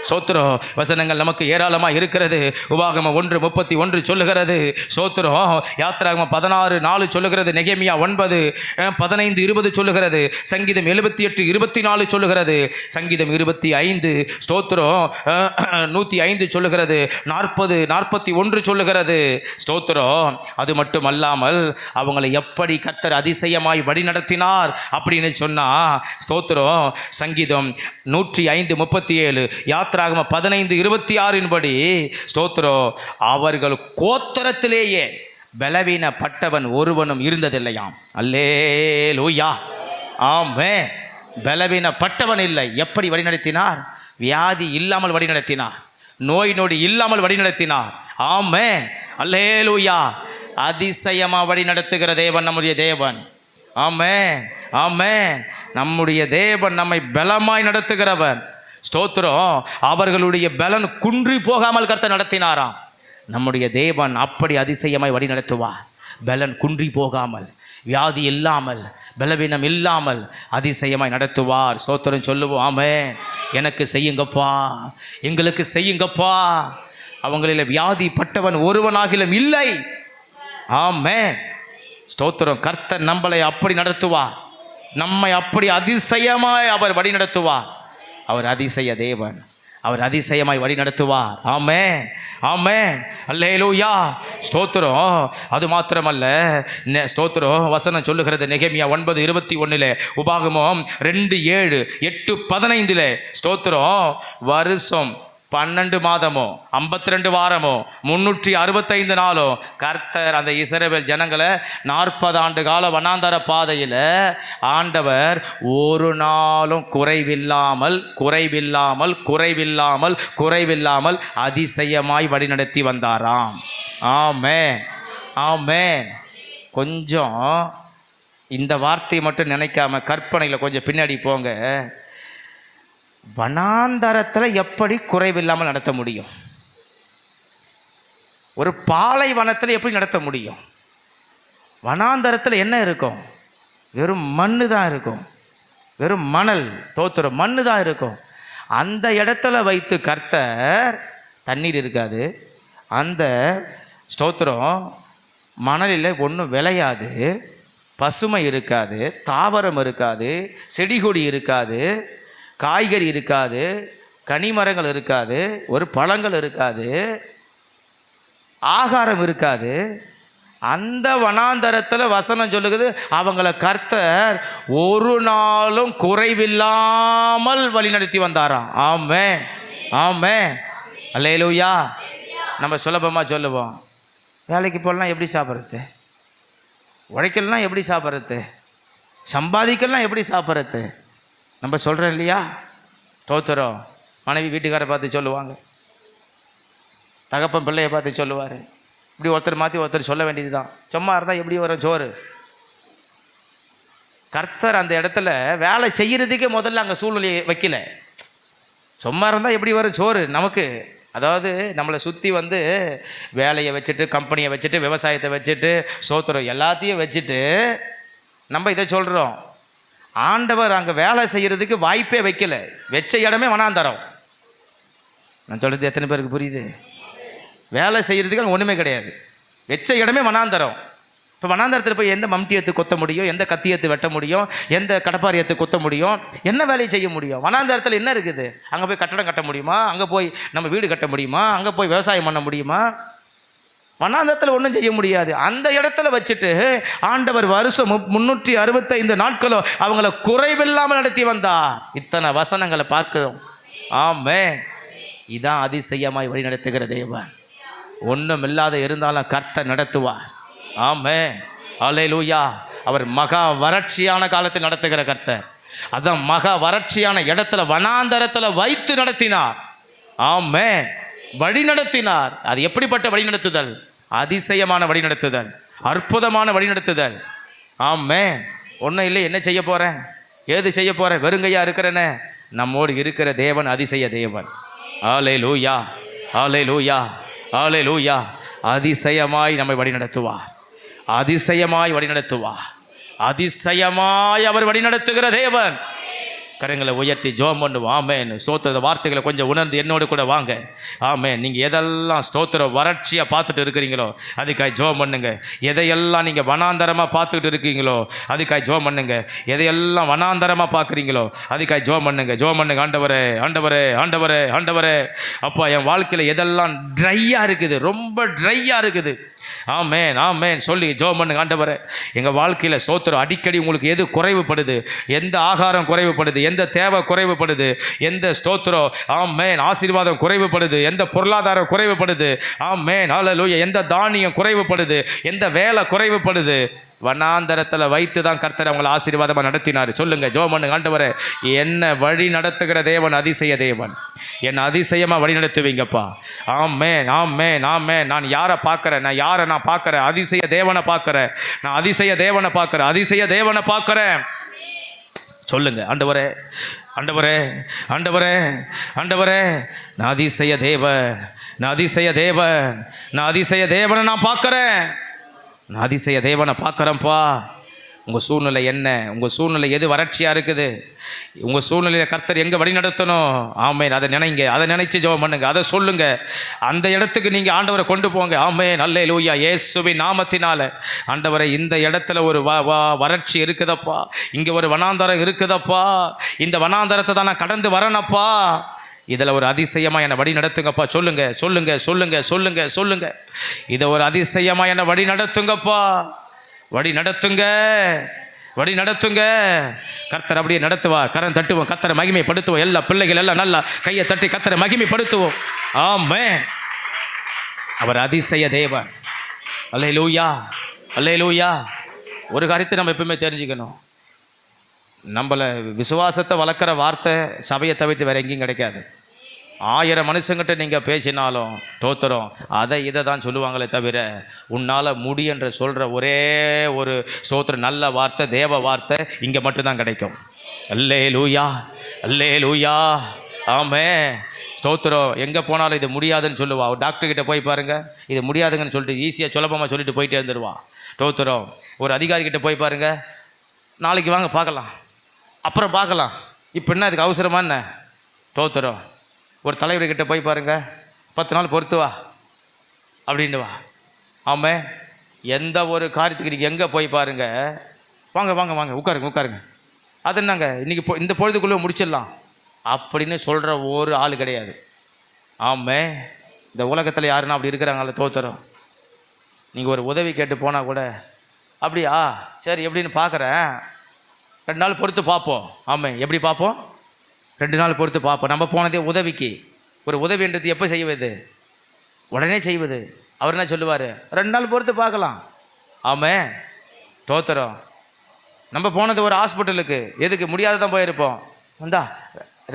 ஸ்தோத்திரம். வசனங்கள் நமக்கு ஏராளமாக இருக்கிறது. உபாகமம் 1:31 சொல்லுகிறது. ஸ்தோத்திரம். யாத்திராகமம் 16:4 சொல்லுகிறது. நெகேமியா 9:15-20 சொல்லுகிறது. சங்கீதம் 78:24 சொல்லுகிறது. சங்கீதம் 25 ஸ்தோத்திரம் 105 சொல்லுகிறது. 40:41 சொல்லுகிறது. ஸ்தோத்திரம். அது மட்டும் அல்லாமல் அவங்களை எப்படி கர்த்தர் அதிசயமாய் வழி நடத்தினார் அப்படின்னு சொன்னா ஸ்தோத்திரம். சங்கீதம் 105:37 யாத்திராகமம் 15:26 படி ஸ்தோத்திரம் அவர்கள் கோத்திரத்திலேயே பலவீனப்பட்டவன் ஒருவனும் இருந்ததில்லையாம். அல்லேலூயா. ஆமென். பலவீனப்பட்டவன் இல்லை. எப்படி வழிநடத்தினார்? வியாதி இல்லாமல் வழிநடத்தினார், நோய் நொடி இல்லாமல் வழிநடத்தினார். ஆமென். அல்லேலூயா. அதிசயமா வழி நடத்துகிற தேவன் நம்முடைய தேவன். ஆமென், ஆமென். நம்முடைய தேவன் நம்மை பலமாய் நடத்துகிறவன். ஸ்தோத்திரம். அவர்களுடைய பலன் குன்றி போகாமல் கர்த்தர் நடத்தினாராம். நம்முடைய தேவன் அப்படி அதிசயமாய் வழி நடத்துவார். பலன் குன்றி போகாமல், வியாதி இல்லாமல், பலவீனம் இல்லாமல் அதிசயமாய் நடத்துவார். ஸ்தோத்திரம் சொல்லுவோம். ஆமென். எனக்கு செய்யுங்கப்பா, எங்களுக்கு செய்யுங்கப்பா. அவங்களில் வியாதிப்பட்டவன் ஒருவனாகிலும் இல்லை. ஆமென். ஸ்தோத்திரம். கர்த்தர் நம்மளை அப்படி நடத்துவார். நம்மை அப்படி அதிசயமாய் அவர் வழி நடத்துவார். அவர் அதிசய தேவன். அவர் அதிசயமாய் வழி நடத்துவார். ஆமென், ஆமென். அல்லேலூயா. ஸ்தோத்திரம். அது மாத்திரமல்ல, ஸ்தோத்திரம். வசனம் சொல்லுகிறது நெகேமியா 9:21 உபாகமம் 2:7 8:15 ஸ்தோத்திரம். வருஷம் 12 மாதமோ 52 வாரமோ 365 நாளோ கர்த்தர் அந்த இஸ்ரவேல் ஜனங்களை 40 ஆண்டு கால வனாந்தர பாதையில் ஆண்டவர் ஒரு நாளும் குறைவில்லாமல் குறைவில்லாமல் குறைவில்லாமல் குறைவில்லாமல் அதிசயமாய் வழிநடத்தி வந்தாராம். ஆமென், ஆமென். கொஞ்சம் இந்த வார்த்தையை மட்டும் நினைக்காம கற்பனையில் கொஞ்சம் பின்னாடி போங்க. வனாந்தரத்தில் எப்படி குறைவில்லாமல் நடத்த முடியும்? ஒரு பாலைவனத்தில் எப்படி நடத்த முடியும்? வனாந்தரத்தில் என்ன இருக்கும்? வெறும் மண்ணு தான் இருக்கும், வெறும் மணல், தோத்துற மண்ணு தான் இருக்கும். அந்த இடத்துல வைத்து கர்த்தர், தண்ணீர் இருக்காது, அந்த ஸ்தோத்திரம் மணலில் ஒன்றும் விளையாது, பசுமை இருக்காது, தாவரம் இருக்காது, செடி கொடி இருக்காது, காய்கறி இருக்காது, கனிமரங்கள் இருக்காது, ஒரு பழங்கள் இருக்காது, ஆகாரம் இருக்காது. அந்த வனாந்தரத்தில் வசனம் சொல்லுகிறது அவங்கள கர்த்தர் ஒரு நாளும் குறைவில்லாமல் வழிநடத்தி வந்தாராம். ஆமென், ஆமென். அல்லேலூயா. நம்ம சுலபமாக சொல்லுவோம், வேலைக்கு போகலாம் எப்படி சாப்பிட்றது, உழைக்கலாம் எப்படி சாப்பிட்றது, சம்பாதிக்கலாம் எப்படி சாப்பிட்றது, நம்ம சொல்கிறோம் இல்லையா? தோத்துறோம். மனைவி வீட்டுக்காரை பார்த்து சொல்லுவாங்க, தகப்பன் பிள்ளையை பார்த்து சொல்லுவார். இப்படி ஒருத்தர் மாற்றி ஒருத்தர் சொல்ல வேண்டியது தான். சும்மா இருந்தால் எப்படி வரும் சோறு? கர்த்தர் அந்த இடத்துல வேலை செய்கிறதுக்கே முதல்ல அங்கே சூழ்நிலையை வைக்கல. சும்மா இருந்தால் எப்படி வரும் சோறு நமக்கு? அதாவது நம்மளை சுற்றி வந்து வேலையை வச்சுட்டு, கம்பெனியை வச்சுட்டு, விவசாயத்தை வச்சுட்டு, சோத்திரம் எல்லாத்தையும் வச்சுட்டு நம்ம இதை சொல்கிறோம். ஆண்டவர் அங்கே வேலை செய்கிறதுக்கு வாய்ப்பே வைக்கல. வச்ச இடமே வனாந்தரம். நான் சொல்கிறது எத்தனை பேருக்கு புரியுது? வேலை செய்கிறதுக்கு அங்கே ஒன்றுமே கிடையாது. வச்ச இடமே வனாந்தரம். இப்போ வனாந்தரத்தில் போய் எந்த மம்டி எடுத்து கொத்த முடியும், எந்த கத்தி எடுத்து வெட்ட முடியும், எந்த கடப்பாரி எடுத்து கொத்த முடியும், என்ன வேலையை செய்ய முடியும்? வனாந்தரத்தில் என்ன இருக்குது? அங்கே போய் கட்டடம் கட்ட முடியுமா? அங்கே போய் நம்ம வீடு கட்ட முடியுமா? அங்கே போய் விவசாயம் பண்ண முடியுமா? வனாந்தரத்தில் ஒன்றும் செய்ய முடியாது. அந்த இடத்துல வச்சுட்டு ஆண்டவர் வருஷம் 365 நாட்களோ அவங்கள குறைவில்லாமல் நடத்தி வந்தா. இத்தனை வசனங்களை பார்க்கிறோம். ஆமே, இதான் அதிசயமாய் வழி நடத்துகிற தேவன். ஒன்றும் இல்லாத இருந்தாலும் கர்த்தர் நடத்துவார். ஆமே, அல்லேலூயா. அவர் மகா வறட்சியான காலத்தில் நடத்துகிற கர்த்தர். அதான் மகா வறட்சியான இடத்துல வனாந்தரத்தில் வைத்து நடத்தினார். ஆமே, வழி நடத்தினார். அது எப்படிப்பட்ட வழி நடத்துதல்? அதிசயமான வழி நடத்துதல், அற்புதமான வழி நடத்துதல். ஆமே, ஒன்றும் இல்லை, என்ன செய்ய போகிறேன், ஏது செய்ய போகிறேன், வெறுங்கையா இருக்கிறேன்னு. நம்மோடு இருக்கிற தேவன் அதிசய தேவன். அல்லேலூயா, அல்லேலூயா, அல்லேலூயா. அதிசயமாய் நம்மை வழி நடத்துவார், அதிசயமாய் வழி நடத்துவார், அதிசயமாய் அவர் வழி நடத்துகிற தேவன். கரங்களை உயர்த்தி ஜெபம் பண்ணுவோம். ஆமென். ஸ்தோத்திர வார்த்தைகளை கொஞ்சம் உணர்ந்து என்னோடு கூட வாங்க. ஆமென். நீங்கள் எதெல்லாம் ஸ்தோத்திர வறட்சியாக பார்த்துட்டு இருக்கிறீங்களோ அதுக்காய் ஜெபம் பண்ணுங்க. எதையெல்லாம் நீங்கள் வனாந்தரமாக பார்த்துக்கிட்டு இருக்கீங்களோ அதுக்காய் ஜெபம் பண்ணுங்க. எதையெல்லாம் வனாந்தரமாக பார்க்குறீங்களோ அதுக்காய் ஜெபம் பண்ணுங்க. ஜெபம் பண்ணுங்க. ஆண்டவரே, ஆண்டவரே, ஆண்டவரே, ஆண்டவரே, அப்பா என் வாழ்க்கையில் எதெல்லாம் ட்ரையாக இருக்குது, ரொம்ப ட்ரையாக இருக்குது. ஆமென், ஆமென் சொல்லி ஜெபம் பண்ணுங்க. ஆண்டவரே, எங்கள் வாழ்க்கையில் ஸ்தோத்திரம் அடிக்கடி உங்களுக்கு எது குறைவுபடுது, எந்த ஆகாரம் குறைவுபடுது, எந்த தேவை குறைவுபடுது, எந்த ஸ்தோத்திரம் ஆமென் ஆசீர்வாதம் குறைவுபடுது, எந்த பொருளாதாரம் குறைவுபடுது, ஆமென் ஹல்லேலூயா, எந்த தானியம் குறைவுபடுது, எந்த வேலை குறைவுபடுது, வனாந்தரத்தில் வைத்து தான் கர்த்தர் அவங்களை ஆசீர்வாதமாக நடத்தினார். சொல்லுங்கள், ஜெபம் பண்ணுங்க. ஆண்டவரே, என்ன வழி நடத்துகிற தேவன் அதிசய தேவன். என்னை அதிசயமாக வழி நடத்துவீங்கப்பா. ஆமென், ஆமென், ஆமென். நான் யாரை பார்க்குறேன், நான் யாரை நான் பார்க்குறேன், அதிசய தேவனை பார்க்குறேன், நான் அதிசய தேவனை பார்க்குறேன், அதிசய தேவனை பார்க்குறேன். சொல்லுங்க, ஆண்டவரே, ஆண்டவரே, ஆண்டவரே, ஆண்டவரே, நான் அதிசய தேவன், நான் அதிசய தேவன், நான் அதிசய தேவனை நான் பார்க்குறேன், நான் அதிசய தேவனை பார்க்குறேன்ப்பா. உங்கள் சூழ்நிலை என்ன, உங்கள் சூழ்நிலை எது வறட்சியாக இருக்குது, உங்கள் சூழ்நிலையை கர்த்தர் எங்கே வழி நடத்தணும், ஆமேன், அதை நினைங்க, அதை நினைச்சு ஜெபம் பண்ணுங்க, அதை சொல்லுங்க. அந்த இடத்துக்கு நீங்கள் ஆண்டவரை கொண்டு போங்க. ஆமேன், அல்லேலூயா. இயேசுவின் நாமத்தினால ஆண்டவரை, இந்த இடத்துல ஒரு வறட்சி இருக்குதப்பா, இங்கே ஒரு வனாந்தரம் இருக்குதப்பா, இந்த வனாந்தரத்தை தான் நான் கடந்து வரேனப்பா, இதில் ஒரு அதிசயமாக என்னை வழி நடத்துங்கப்பா. சொல்லுங்க, சொல்லுங்க, சொல்லுங்க, சொல்லுங்க, சொல்லுங்க. இதை ஒரு அதிசயமாக என்னை வழி நடத்துங்கப்பா, வழி நடத்துங்க, வழி நடத்துங்க. கர்த்தர் அப்படியே நடத்துவார். கரம் தட்டுவோம், கர்த்தரை மகிமைப்படுத்துவோம். எல்லா பிள்ளைகள் எல்லாம் நல்லா கையை தட்டி கர்த்தரை மகிமைப்படுத்துவோம். ஆமென். அவர் அதிசய தேவன். அல்லேலூயா, அல்லேலூயா. ஒரு காரியத்தை நம்ம எப்பவுமே தெரிஞ்சுக்கணும், நம்மளை விசுவாசத்தை வளர்க்குற வார்த்தை சபையை தவிர்த்து வேறு எங்கேயும் கிடைக்காது. 1000 மனுஷங்கிட்ட நீங்கள் பேசினாலும் தோத்துறோம், அதை இதை தான் சொல்லுவாங்களே தவிர உன்னால் முடியுன்ற சொல்கிற ஒரே ஒரு ஸ்தோத்திர நல்ல வார்த்தை, தேவ வார்த்தை இங்கே மட்டும்தான் கிடைக்கும். அல்லேலூயா, அல்லேலூயா. ஆமே, ஸ்தோத்திரம். எங்கே போனாலும் இது முடியாதுன்னு சொல்லுவா. ஒரு டாக்டர்கிட்ட போய் பாருங்கள், இது முடியாதுங்கன்னு சொல்லிட்டு ஈஸியாக சுலபமாக சொல்லிட்டு போயிட்டே இருந்துருவா. ஸ்தோத்திரம். ஒரு அதிகாரிகிட்ட போய் பாருங்கள், நாளைக்கு வாங்க பார்க்கலாம், அப்புறம் பார்க்கலாம், இப்போ என்ன அதுக்கு அவசரமா என்ன? ஸ்தோத்திரம். ஒரு தலைவர்கிட்ட போய் பாருங்கள், 10 நாள் பொறுத்து வா அப்படின்ட்டு வா. ஆமே, எந்த ஒரு காரியத்துக்கு நீங்கள் எங்கே போய் பாருங்கள், வாங்க வாங்க வாங்க உட்காருங்க உட்காருங்க, அது என்னங்க இன்றைக்கி இந்த பொழுதுக்குள்ளே முடிச்சிடலாம் அப்படின்னு சொல்கிற ஒரு ஆள் கிடையாது. ஆமே, இந்த உலகத்தில் யாருன்னா அப்படி இருக்கிறாங்களே. தோத்துறோம். நீங்கள் ஒரு உதவி கேட்டு போனால் கூட அப்படியா, சரி எப்படின்னு பார்க்குறேன், 2 நாள் பொறுத்து பார்ப்போம். ஆமாம், எப்படி பார்ப்போம்? 2 நாள் பொறுத்து பார்ப்போம். நம்ம போனதே உதவிக்கு. ஒரு உதவின்றது எப்போ செய்வது? உடனே செய்வது. அவர் என்ன சொல்லுவார்? 2 நாள் பொறுத்து பார்க்கலாம். ஆமாம், தோத்துறோம். நம்ம போனது ஒரு ஹாஸ்பிட்டலுக்கு, எதுக்கு முடியாததான் போயிருப்போம். வந்தா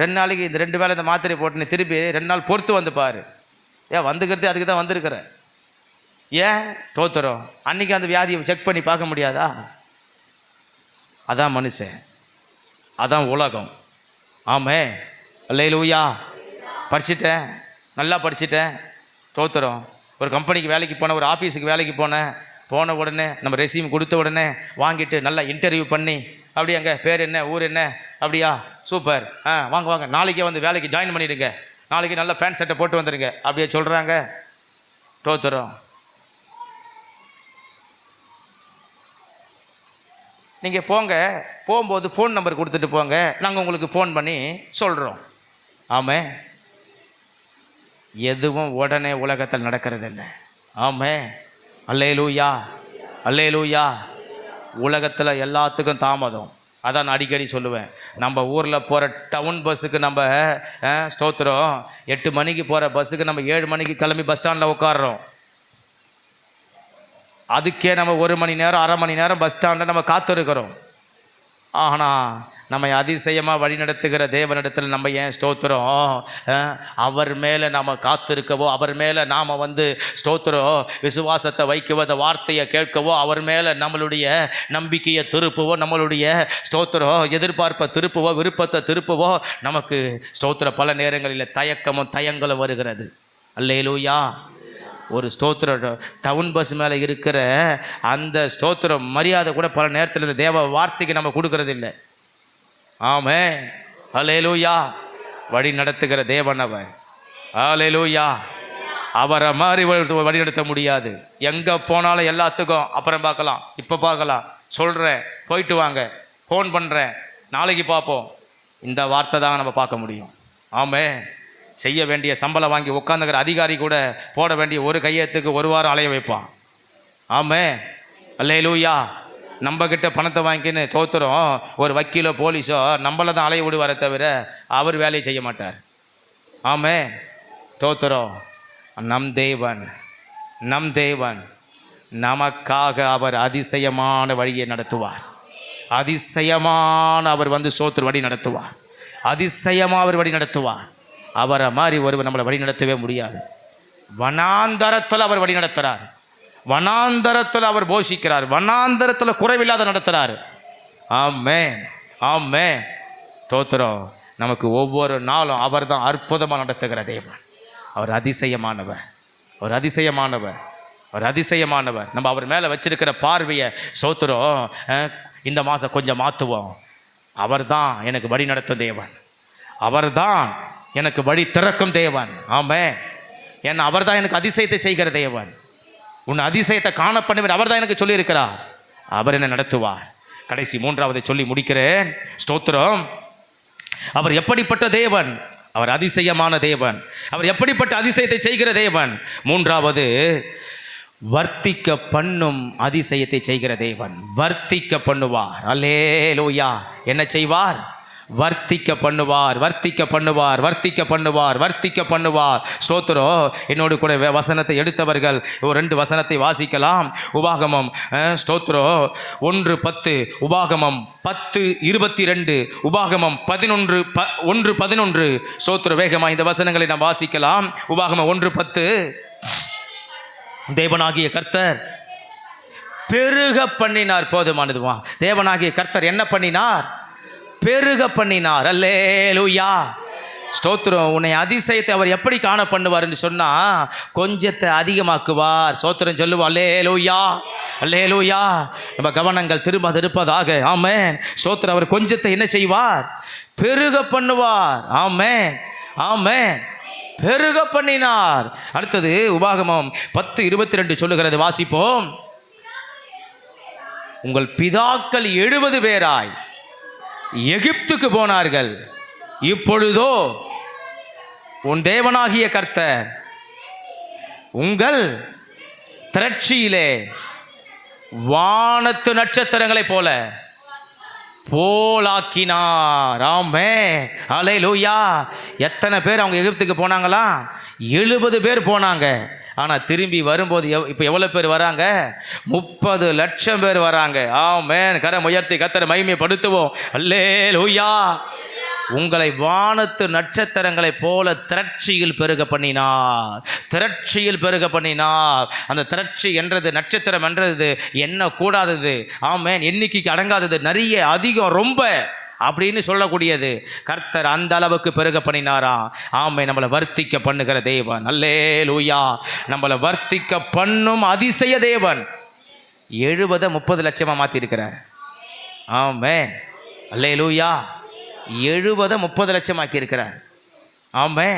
2 நாளைக்கு இந்த 2 வேளை இந்த மாத்திரை போட்டுன்னு திருப்பி 2 நாள் பொறுத்து வந்து பாரு. ஏன் வந்துக்கிறது அதுக்கு தான் வந்திருக்கிற. ஏன்? தோத்துறோம். அன்றைக்கி அந்த வியாதியை செக் பண்ணி பார்க்க முடியாதா? அதான் மனுஷன், அதான் உலகம். ஆமே, அல்லேலூயா. படிச்சுட்டேன், நல்லா படிச்சுட்டேன். தோத்துறோம். ஒரு கம்பெனிக்கு வேலைக்கு போனேன், ஒரு ஆஃபீஸுக்கு வேலைக்கு போன உடனே நம்ம ரெஸ்யூம் கொடுத்த உடனே வாங்கிட்டு நல்லா இன்டர்வியூ பண்ணி, அப்படியே அங்கே பேர் என்ன, ஊர் என்ன, அப்படியா, சூப்பர், வாங்க வாங்க நாளைக்கே வந்து வேலைக்கு ஜாயின் பண்ணிவிடுங்க, நாளைக்கு நல்லா பேண்ட் சட்டை போட்டு வந்துடுங்க அப்படியே சொல்கிறாங்க. தோத்துறோம். நீங்கள் போங்க, போகும்போது ஃபோன் நம்பர் கொடுத்துட்டு போங்க, நாங்கள் உங்களுக்கு ஃபோன் பண்ணி சொல்கிறோம். ஆமே, எதுவும் உடனே உலகத்தில் நடக்கிறது இல்லை. ஆமே, அல்லேலூயா, அல்லேலூயா. உலகத்தில் எல்லாத்துக்கும் தாமதம். அதான் நான் அடிக்கடி சொல்லுவேன், நம்ம ஊரில் போகிற டவுன் பஸ்ஸுக்கு நம்ம ஸ்தோத்திரம் 8 மணிக்கு போகிற பஸ்ஸுக்கு நம்ம 7 மணிக்கு கிளம்பி பஸ் ஸ்டாண்டில் உட்காடுறோம். அதுக்கே நம்ம 1 மணி நேரம் 1/2 மணி நேரம் பஸ் ஸ்டாண்டில் நம்ம காத்திருக்கிறோம். ஆனால் நம்ம அதிசயமாக வழி நடத்துகிற தேவனிடத்தில் நம்ம ஏன் ஸ்தோத்திரம் அவர் மேலே நாம் காத்திருக்கவோ, அவர் மேலே நாம் ஸ்தோத்திரம் விசுவாசத்தை வைக்கவோ, அந்த வார்த்தையை கேட்கவோ, அவர் மேலே நம்மளுடைய நம்பிக்கையை திருப்புவோ, நம்மளுடைய ஸ்தோத்திரம் எதிர்பார்ப்பை திருப்புவோ, விருப்பத்தை திருப்புவோ, நமக்கு ஸ்தோத்திரம் பல நேரங்களில் தயக்கமும் தயங்களும் வருகிறது. அல்லேலூயா. ஒரு ஸ்தோத்திரம் டவுன் பஸ் மேலே இருக்கிற அந்த ஸ்தோத்திரம் மரியாதை கூட பல நேரத்தில் தேவ வார்த்தைக்கு நம்ம கொடுக்கறது இல்லை. ஆமே, அல்லேலூயா. வழி நடத்துகிற தேவன் அவர். அல்லேலூயா. அவரை மாதிரி வழி நடத்த முடியாது. எங்கே போனாலும் எல்லாத்துக்கும் அப்புறம் பார்க்கலாம், இப்போ பார்க்கலாம், சொல்கிறேன், போயிட்டு வாங்க, ஃபோன் பண்ணுறேன், நாளைக்கு பார்ப்போம், இந்த வார்த்தை தான் நம்ம பார்க்க முடியும். ஆமே. செய்ய வேண்டிய சம்பளம் வாங்கி உட்காந்துக்கிற அதிகாரி கூட போட வேண்டிய ஒரு கையெழுத்துக்கு 1 வாரம் அலைய வைப்பான். ஆமே, அல்லேலூயா. நம்மக்கிட்ட பணத்தை வாங்கிக்கின்னு தோத்துறோம் ஒரு வக்கீலோ போலீஸோ நம்மளை தான் அலைய விடுவாரே தவிர அவர் வேலையை செய்ய மாட்டார். ஆமே, தோத்துறோம். நம் தேவன், நம் தேவன் நமக்காக அவர் அதிசயமான வழியை நடத்துவார். அதிசயமான அவர் சோத்திர வழி நடத்துவார். அதிசயமாக அவர் வழி நடத்துவார். அவரை மாதிரி ஒருவர் நம்மளை வழி நடத்தவே முடியாது. வனாந்தரத்தில் அவர் வழி நடத்துகிறார். வனாந்தரத்தில் அவர் போஷிக்கிறார். வனாந்தரத்தில் குறைவில்லாத நடத்துகிறார். ஆமே, ஆமே, தோத்திரம். நமக்கு ஒவ்வொரு நாளும் அவர் தான் அற்புதமாக நடத்துகிற தேவன். அவர் அதிசயமானவர், அவர் அதிசயமானவர், அவர் அதிசயமானவர். நம்ம அவர் மேலே வச்சிருக்கிற பார்வையை சோத்திரம் இந்த மாதம் கொஞ்சம் மாற்றுவோம். அவர் தான் எனக்கு வழி நடத்தும் தேவன். அவர் தான் எனக்கு வழி திறக்கும் தேவன். ஆமே, ஏன்னா அவர் தான் எனக்கு அதிசயத்தை செய்கிற தேவன். உன் அதிசயத்தை காண பண்ணுவேன் அவர் தான் எனக்கு சொல்லியிருக்கிறார். அவர் என்ன நடத்துவார். கடைசி 3வது சொல்லி முடிக்கிறேன். ஸ்தோத்திரம். அவர் எப்படிப்பட்ட தேவன்? அவர் அதிசயமான தேவன். அவர் எப்படிப்பட்ட அதிசயத்தை செய்கிற தேவன்? 3வது, வர்த்திக்க பண்ணும் அதிசயத்தை செய்கிற தேவன். வர்த்திக்க பண்ணுவார். அல்லேலூயா. என்ன செய்வார்? வர்த்திக்க பண்ணுவார், வர்த்திக்க பண்ணுவார், வர்த்திக்க பண்ணுவார், வர்த்திக்க பண்ணுவார். ஸ்தோத்திரம். என்னோடு கூட வசனத்தை எடுத்தவர்கள் ஒரு 2 வசனத்தை வாசிக்கலாம். உபாகமம் ஸ்தோத்திரம் 1:10, உபாகமம் 10:22, உபாகமம் 11:11. ஸ்தோத்திரம். வேகமாக இந்த வசனங்களை நாம் வாசிக்கலாம். உபாகமம் 1:10. தேவனாகிய கர்த்தர் பெருக பண்ணினார். போதுமானதுமா. தேவனாகிய கர்த்தர் என்ன பண்ணினார்? பெருக பண்ணினார். அல்லேலூயா. ஸ்தோத்திரம். உன்னை அதிசயத்தை அவர் எப்படி காண பண்ணுவார்னு சொன்னால் கொஞ்சத்தை அதிகமாக்குவார். ஸ்தோத்திரம் சொல்லுவோம். அல்லேலூயா, அல்லேலூயா. நம்ம கவனங்கள் திரும்ப இருப்பதாக. ஆமென். ஸ்தோத்திரம். அவர் கொஞ்சத்தை என்ன செய்வார்? பெருக பண்ணுவார். ஆமென், ஆமென். பெருக பண்ணினார். அடுத்தது உபாகமம் 10:22 சொல்லுகிறது. வாசிப்போம். உங்கள் பிதாக்கள் 70 பேராய் எகிப்துக்கு போனார்கள். இப்பொழுதோ உன் தேவனாகிய கர்த்தர் உங்கள் திரட்சியிலே வானத்து நட்சத்திரங்களைப் போலாக்கினார். ஆமே, அல்லேலூயா. எத்தனை பேர் அவங்க எகிப்துக்கு போனாங்களா? 70 பேர் போனாங்க. ஆனால் திரும்பி வரும்போது இப்போ எவ்வளோ பேர் வராங்க? 30 லட்சம் பேர் வராங்க. ஆமென். கரம் உயர்த்தி கர்த்தரை மகிமைப்படுத்துவோம். அல்லேலூயா. உங்களை வானத்து நட்சத்திரங்களைப் போல திரட்சியில் பெருக பண்ணினார். திரட்சியில் பெருக பண்ணினார். அந்த திரட்சி என்றது, நட்சத்திரம் என்றது என்ன கூடாதது. ஆமென். எண்ணிக்கைக்கு அடங்காதது, நிறைய, அதிகம், ரொம்ப அப்படின்னு சொல்லக்கூடியது. கர்த்தர் அந்த அளவுக்கு பெருக பண்ணினாரா. ஆமே. நம்மளை வர்த்திக்க பண்ணுகிற தேவன். அல்லேலூயா. நம்மளை வர்த்திக்க பண்ணும் அதிசய தேவன். 70 30 லட்சமாக மாற்றிருக்கிறார். ஆமே, அல்லேலூயா. 70 30 லட்சம் ஆக்கியிருக்கிறார். ஆமே.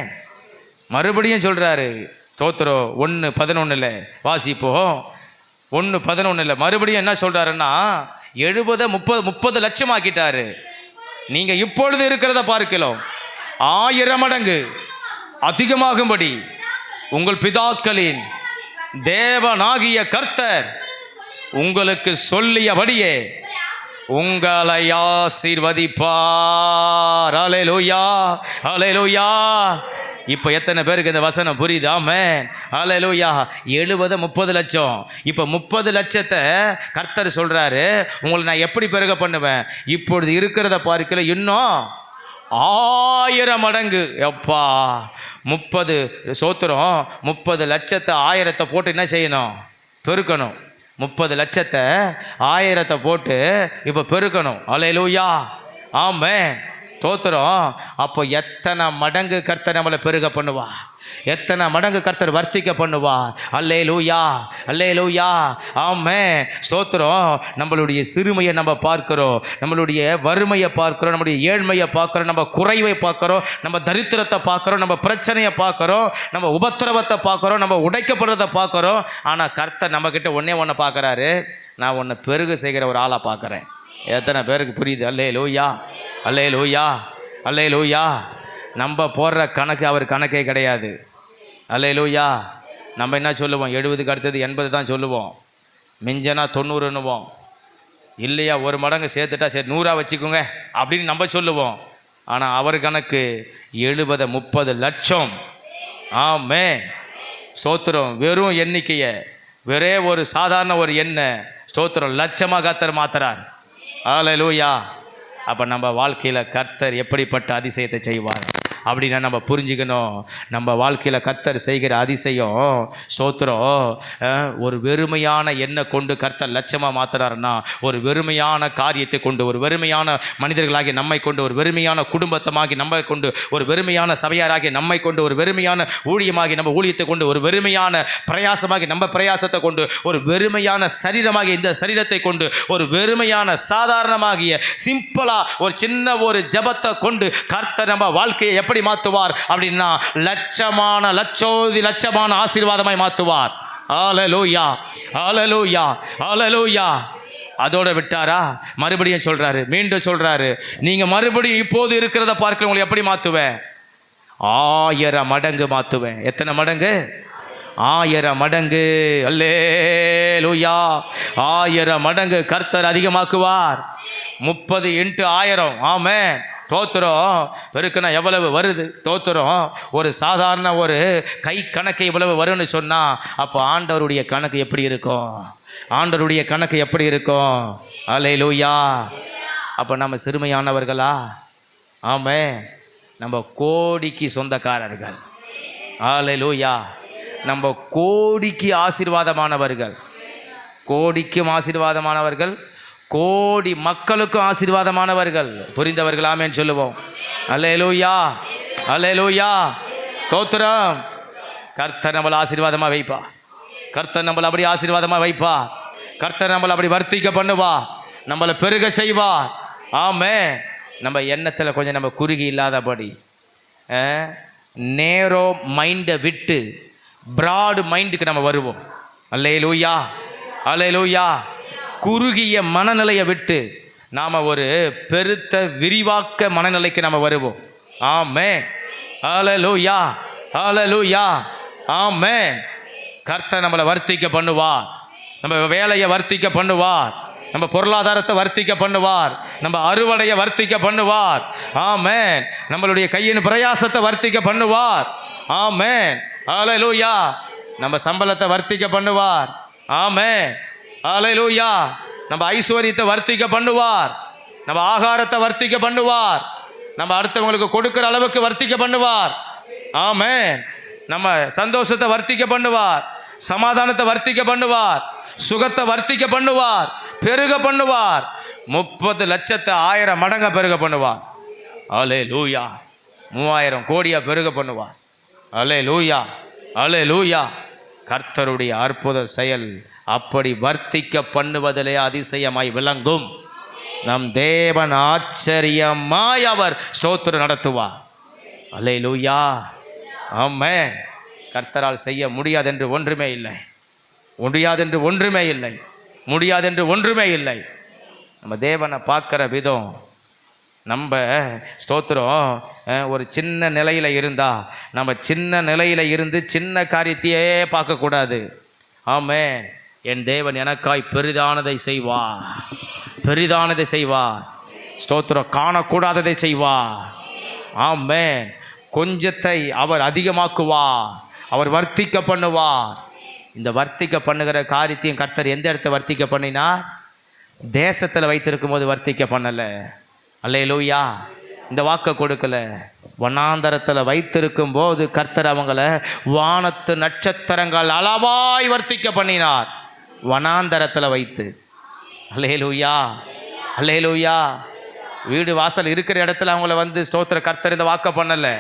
மறுபடியும் சொல்கிறாரு. ஸ்தோத்திரம். 1:11 வாசிப்போம். 1:11 மறுபடியும் என்ன சொல்கிறாருன்னா, 70 30 லட்சம் ஆக்கிட்டாரு. நீங்க இப்பொழுது இருக்கிறத பார்க்கலாம் 1000 மடங்கு அதிகமாகும்படி உங்கள் பிதாக்களின் தேவனாகிய கர்த்தர் உங்களுக்கு சொல்லியபடியே உங்களை ஆசீர்வதிப்பார். அல்லேலூயா, அல்லேலூயா. இப்போ எத்தனை பேருக்கு இந்த வசனம் புரியுது? ஆமென், அல்லேலூயா. 70 30 லட்சம், இப்போ 30 லட்சத்தை கர்த்தர் சொல்றாரு, உங்களை நான் எப்படி பெருக பண்ணுவேன்? இப்பொழுது இருக்கிறத பார்க்கல, இன்னும் 1000 மடங்கு. எப்பா 30 சோத்திரம், 30 லட்சத்தை 1000 போட்டு என்ன செய்யணும்? பெருக்கணும். 30 லட்சத்தை 1000 போட்டு இப்போ பெருக்கணும். அல்லேலூயா, ஆமென், ஸ்தோத்திரம். அப்போ எத்தனை மடங்கு கர்த்தர் நம்மளை பெருக பண்ணுவா, எத்தனை மடங்கு கர்த்தர் வர்த்திக்க பண்ணுவா. அல்லேலூயா, அல்லேலூயா, ஆமென், ஸ்தோத்திரம். நம்மளுடைய சிறுமையை நம்ம பார்க்கிறோம், நம்மளுடைய வறுமையை பார்க்கிறோம், நம்மளுடைய ஏழ்மையை பார்க்கிறோம், நம்ம குறைவை பார்க்கிறோம், நம்ம தரித்திரத்தை பார்க்கிறோம், நம்ம பிரச்சனையை பார்க்கிறோம், நம்ம உபத்திரவத்தை பார்க்கிறோம், நம்ம உடைக்கப்படுறதை பார்க்கிறோம். ஆனால் கர்த்தர் நம்மக்கிட்ட ஒன்று பார்க்குறாரு, நான் உன்னை பெருக செய்கிற ஒரு ஆளாக பார்க்குறேன். எத்தனை பேருக்கு புரியுது? அல்லேலூயா, அல்லேலூயா, அல்லேலூயா. நம்ம போடுற கணக்கு அவர் கணக்கே கிடையாது. அல்லேலூயா. நம்ம என்ன சொல்லுவோம்? 70க்கு அடுத்தது 80 தான் சொல்லுவோம், மிஞ்சனா 90ன்னுவோம். இல்லையா, ஒரு மடங்கு சேர்த்துட்டா சரி 100 வச்சுக்கோங்க அப்படின்னு நம்ம சொல்லுவோம். ஆனால் அவர் கணக்கு 70 30 லட்சம். ஆமென், ஸ்தோத்திரம். வெறும் எண்ணிக்கையை, வெறே ஒரு சாதாரண ஒரு எண்ணெய், ஸ்தோத்திரம், லட்சமாக கர்த்தர் மாத்துறார். அல்லேலூயா. அப்போ நம்ம வாழ்க்கையில் கர்த்தர் எப்படிப்பட்ட அதிசயத்தை செய்வார் அப்படின்னா நம்ம புரிஞ்சுக்கணும். நம்ம வாழ்க்கையில் கர்த்தர் செய்கிற அதிசயம், ஸ்தோத்திரம், ஒரு வெறுமையான எண்ணெய் கொண்டு கர்த்தர் லட்சமாக மாற்றுறாருன்னா, ஒரு வெறுமையான காரியத்தை கொண்டு, ஒரு வெறுமையான மனிதர்களாகி நம்மை கொண்டு, ஒரு வெறுமையான குடும்பத்தமாகி நம்மை கொண்டு, ஒரு வெறுமையான சபையாராகி நம்மை கொண்டு, ஒரு வெறுமையான ஊழியமாகி நம்ம ஊழியத்தை கொண்டு, ஒரு வெறுமையான பிரயாசமாகி நம்ம பிரயாசத்தை கொண்டு, ஒரு வெறுமையான சரீரமாகி இந்த சரீரத்தை கொண்டு, ஒரு வெறுமையான சாதாரணமாகிய சிம்பிளாக ஒரு சின்ன ஒரு ஜபத்தை கொண்டு கர்த்தர் நம்ம வாழ்க்கையை எப்படி மாற்றுவார் அப்படின்னா, லட்சமான லட்சோதி லட்சமான ஆசீர்வாதமாய் மாற்றுவார். அல்லேலூயா, அல்லேலூயா, அல்லேலூயா. அதோட விட்டாரா? மறுபடியும் சொல்றாரு, மீண்டும் சொல்றாரு, நீங்க மறுபடியும் இப்போது இருக்கிறத பார்க்க உங்களை எப்படி மாற்றுவேன்? 1000 மடங்கு மாற்றுவேன். எத்தனை மடங்கு? 1000 மடங்கு. அல்லேலூயா, 1000 மடங்கு கர்த்தர் அதிகமாக்குவார். 30 × 1000. ஆமென், தோத்திரம். பெருக்குனா எவ்வளவு வருது? தோத்திரம். ஒரு சாதாரண ஒரு கை கணக்கு இவ்வளவு வரும்னு சொன்னால், அப்போ ஆண்டவருடைய கணக்கு எப்படி இருக்கும்? ஆண்டவருடைய கணக்கு எப்படி இருக்கும்? அல்லேலூயா. அப்போ நம்ம சிறுமையானவர்களா? ஆமென், நம்ம கோடிக்கு சொந்தக்காரர்கள். அல்லேலூயா. நம்ம கோடிக்கு ஆசீர்வாதமானவர்கள், கோடிக்கும் ஆசீர்வாதமானவர்கள், கோடி மக்களுக்கும் ஆசீர்வாதமானவர்கள். புரிந்தவர்கள் ஆமென் சொல்லுவோம். அல்லேலூயா, அல்லேலூயா, தோத்திரம். கர்த்தர் நம்மளை ஆசீர்வாதமாக வைப்பா, கர்த்தர் நம்மளை அப்படி ஆசீர்வாதமாக வைப்பா, கர்த்தர் நம்மளை அப்படி வர்த்திக்க பண்ணுவா, நம்மளை பெருக செய்வா. ஆமென். நம்ம எண்ணத்தில் கொஞ்சம் நம்ம குறுகி இல்லாதபடி, நேரோ மைண்டை விட்டு பிராடு மைண்டுக்கு நம்ம வருவோம். அல்லேலூயா, அல்லேலூயா. குறுகிய மனநிலையை விட்டு நாம் ஒரு பெருத்த விரிவாக்க மனநிலைக்கு நம்ம வருவோம். ஆமென், அல்லேலூயா, அல்லேலூயா, ஆமென். கர்த்தர் நம்மளை வர்த்திக்க பண்ணுவார், நம்ம வேலையை வர்த்திக்க பண்ணுவார், நம்ம பொருளாதாரத்தை வர்த்திக்க பண்ணுவார், நம்ம அறுவடையை வர்த்திக்க பண்ணுவார். ஆமென். நம்மளுடைய கையின் பிரயாசத்தை வர்த்திக்க பண்ணுவார். ஆமென், அல்லேலூயா. நம்ம சம்பளத்தை வர்த்திக்க பண்ணுவார். ஆமென், அல்லேலூயா. நம்ம ஐஸ்வர்யத்தை வர்த்திக்க பண்ணுவார், நம்ம ஆகாரத்தை வர்த்திக்க பண்ணுவார், நம்ம அடுத்தவங்களுக்கு கொடுக்கிற அளவுக்கு வர்த்திக்க பண்ணுவார். ஆமென். நம்ம சந்தோஷத்தை வர்த்திக்க பண்ணுவார், சமாதானத்தை வர்த்திக்க பண்ணுவார், சுகத்தை வர்த்திக்க பண்ணுவார், பெருக பண்ணுவார். 30 லட்சத்தை 1000 மடங்கா பெருக பண்ணுவார். அல்லேலூயா. 3000 கோடியா பெருக பண்ணுவார். அல்லேலூயா, அல்லேலூயா. கர்த்தருடைய அற்புத செயல் அப்படி வர்த்திக்க பண்ணுவதிலே அதிசயமாய் விளங்கும். நம் தேவன் ஆச்சரியமாய் அவர் ஸ்தோத்திரம் நடத்துவார். அல்லேலூயா, ஆமென். கர்த்தரால் செய்ய முடியாதென்று ஒன்றுமே இல்லை, முடியாதென்று ஒன்றுமே இல்லை, முடியாதென்று ஒன்றுமே இல்லை. நம்ம தேவனை பார்க்குற விதம், நம்ம ஸ்தோத்திரம் ஒரு சின்ன நிலையில் இருந்தால் நம்ம சின்ன நிலையில் இருந்து சின்ன காரியத்தையே பார்க்கக்கூடாது. ஆமென். என் தேவன் எனக்காய் பெரிதானதை செய்வார், பெரிதானதை செய்வார். ஸ்தோத்திரம். காணக்கூடாததை செய்வார். ஆமென். கொஞ்சத்தை அவர் அதிகமாக்குவார், அவர் வர்த்திக்க பண்ணுவார். இந்த வர்த்திக்க பண்ணுகிற காரியத்தையும் கர்த்தர் எந்த இடத்த வர்த்திக்க பண்ணினார்? தேசத்தில் வைத்திருக்கும் போது வர்த்திக்க பண்ணலை. அல்லேலூயா. இந்த வாக்கை கொடுக்கல. வனாந்தரத்தில் வைத்திருக்கும் போது கர்த்தர் அவங்கள வானத்து நட்சத்திரங்கள் அளவாய் வர்த்திக்க பண்ணினார். வனாந்தரத்தில் வைத்து. அல்லேலூயா, அல்லேலூயா. வீடு வாசல் இருக்கிற இடத்துல அவங்கள வந்து ஸ்தோத்திர கர்த்தர் இந்த வாக்க பண்ணலை.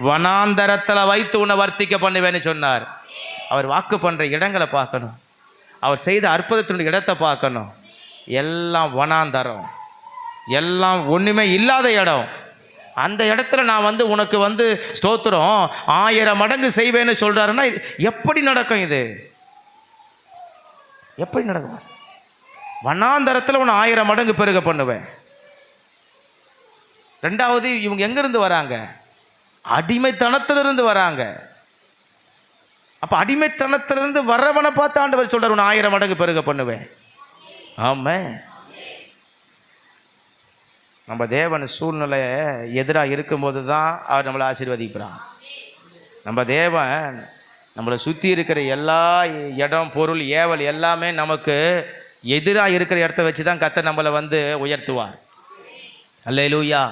வனாந்தரத்தில் வைத்து உன்னை வர்த்திக்க பண்ணுவேன்னு சொன்னார். அவர் வாக்கு பண்ணுற இடங்களை பார்க்கணும், அவர் செய்த அற்புதத்தினுடைய இடத்தை பார்க்கணும். எல்லாம் வனாந்தரம், எல்லாம் ஒன்றுமே இல்லாத இடம். அந்த இடத்துல நான் வந்து உனக்கு வந்து ஸ்தோத்திரம் 1000 மடங்கு செய்வேன்னு சொல்கிறாருன்னா எப்படி நடக்கும்? இது எப்படி நடக்கும்? வனாந்தரத்தில் உன்னை 1000 மடங்கு பெருக பண்ணுவேன். ரெண்டாவது, இவங்க எங்கிருந்து வராங்க? அடிமைத்தனத்திலிருந்து வராங்க. அப்போ அடிமைத்தனத்திலிருந்து வர்றவனை பார்த்து ஆண்டவர் சொல்கிறார், உன்னை 1000 மடங்கு பெருக பண்ணுவேன். ஆமாம். நம்ம தேவன் சூழ்நிலை எதிராக இருக்கும்போது தான் அவர் நம்மளை ஆசீர்வதிக்கிறான். நம்ம தேவன் நம்மளை சுற்றி இருக்கிற எல்லா இடம், பொருள், ஏவல் எல்லாமே நமக்கு எதிராக இருக்கிற இடத்த வச்சு தான் கர்த்தர் நம்மளை வந்து உயர்த்துவார். அல்லேலூயா.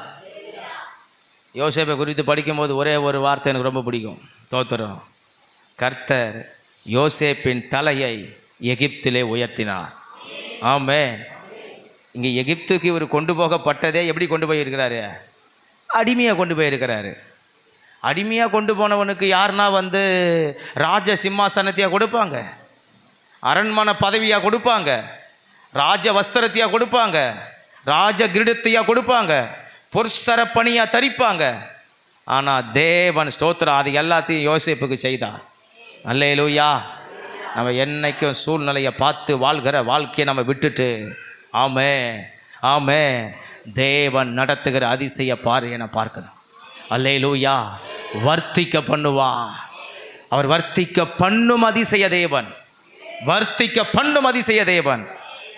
யோசேப்பை குறித்து படிக்கும்போது ஒரே ஒரு வார்த்தை எனக்கு ரொம்ப பிடிக்கும். ஸ்தோத்திரம். கர்த்தர் யோசேப்பின் தலையை எகிப்திலே உயர்த்தினார். ஆமென். இங்கே எகிப்துக்கு இவர் கொண்டு போகப்பட்டதே எப்படி கொண்டு போயிருக்கிறாரு? அடிமையாக கொண்டு போயிருக்கிறாரு. அடிமையாக கொண்டு போனவனுக்கு யாருன்னா வந்து ராஜ சிம்மாசனத்தையாக கொடுப்பாங்க, அரண்மனை பதவியாக கொடுப்பாங்க, ராஜ வஸ்திரத்தையாக கொடுப்பாங்க, ராஜ கிரீடத்தையாக கொடுப்பாங்க, பொற்சர பணியாக தரிப்பாங்க. ஆனால் தேவன் ஸ்தோத்திரம் அது எல்லாத்தையும் யோசேப்புக்கு செய்தார். அல்லேலூயா. நம்ம என்னைக்கும் சூழ்நிலையை பார்த்து வாழ்கிற வாழ்க்கையை நம்ம விட்டுட்டு, ஆமே ஆமே, தேவன் நடத்துகிற அதிசய பாறையை நான் பார்க்கணும். அல்லேலூயா. வர்த்திக்க பண்ணுவா. அவர் வர்த்திக்க பண்ணும் அதிசய தேவன், வர்த்திக்க பண்ணும் அதிசய தேவன்.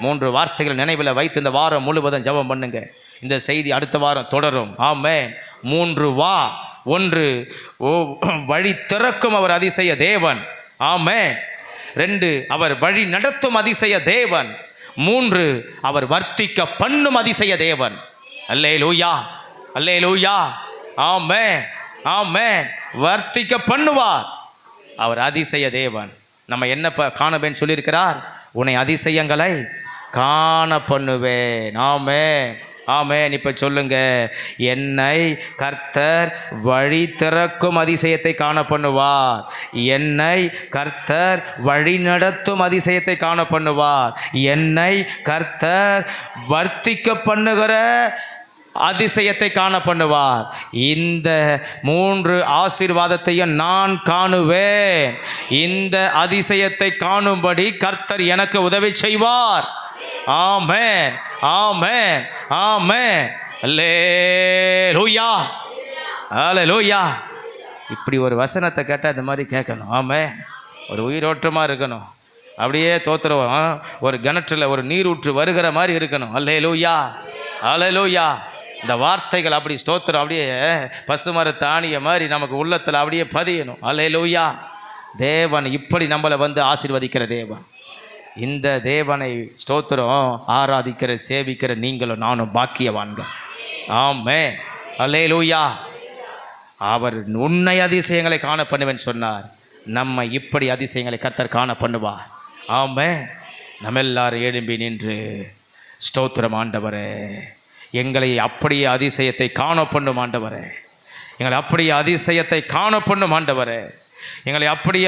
3 வார்த்தைகள் நினைவில் வைத்து இந்த வாரம் முழுவதும் ஜெபம் பண்ணுங்க. இந்த செய்தி அடுத்த வாரம் தொடரும். ஆமென். 3 வா. 1 வழி திறக்கும் அவர் அதிசய தேவன். ஆமென். 2 அவர் வழி நடத்தும் அதிசய தேவன். 3 அவர் வர்த்திக்க பண்ணும் அதிசய தேவன். அல்லேலூயா, அல்லேலூயா. ஆமென், ஆமென். வர்த்திக்க பண்ணுவார் அவர் அதிசய தேவன். நம்ம என்ன காணவேன்னு சொல்லியிருக்கிறார்? உன்னை அதிசயங்களை காண பண்ணுவேன். ஆமென், ஆமென். இப்போ சொல்லுங்க, என்னை கர்த்தர் வழி திறக்கும் அதிசயத்தை காண பண்ணுவார். என்னை கர்த்தர் வழி நடத்தும் அதிசயத்தை காண பண்ணுவார். என்னை கர்த்தர் வர்த்திக்க பண்ணுகிற அதிசயத்தை காண பண்ணுவார். இந்த 3 ஆசீர்வாதத்தையும் நான் காணுவேன். இந்த அதிசயத்தை காணும்படி கர்த்தர் எனக்கு உதவி செய்வார். ஆமென், ஆமென், ஆமென். அல்லேலூயா, அல்லேலூயா. இப்படி ஒரு வசனத்தை கேட்டால் இந்த மாதிரி கேட்கணும். ஆமென். ஒரு உயிரோட்டமாக இருக்கணும். அப்படியே தோத்துருவோம். ஒரு கிணற்றில் ஒரு நீரூற்று வருகிற மாதிரி இருக்கணும். அல்லேலூயா, அல்லேலூயா. இந்த வார்த்தைகள் அப்படி ஸ்தோத்திரம் அப்படியே பசுமர தானிய மாதிரி நமக்கு உள்ளத்தில் அப்படியே பதியணும். அல்லேலூயா. தேவன் இப்படி நம்மளை வந்து ஆசீர்வதிக்கிற தேவன். இந்த தேவனை ஸ்தோத்திரம் ஆராதிக்கிற சேவிக்கிற நீங்களும் நானும் பாக்கியவான்கள். ஆமென், அல்லேலூயா. அவர் உன்னை அதிசயங்களை காண பண்ணுவேன்னு சொன்னார். நம்ம இப்படி அதிசயங்களை கர்த்தர் காண பண்ணுவார். ஆமென். நம்ம எல்லாரும் எழும்பி நின்று ஸ்தோத்திரம், ஆண்டவரே எங்களை அப்படியே அதிசயத்தை காண பண்ணும் ஆண்டவரே, எங்களை அப்படியே அதிசயத்தை காண பண்ணும் ஆண்டவரே, எங்களை அப்படியே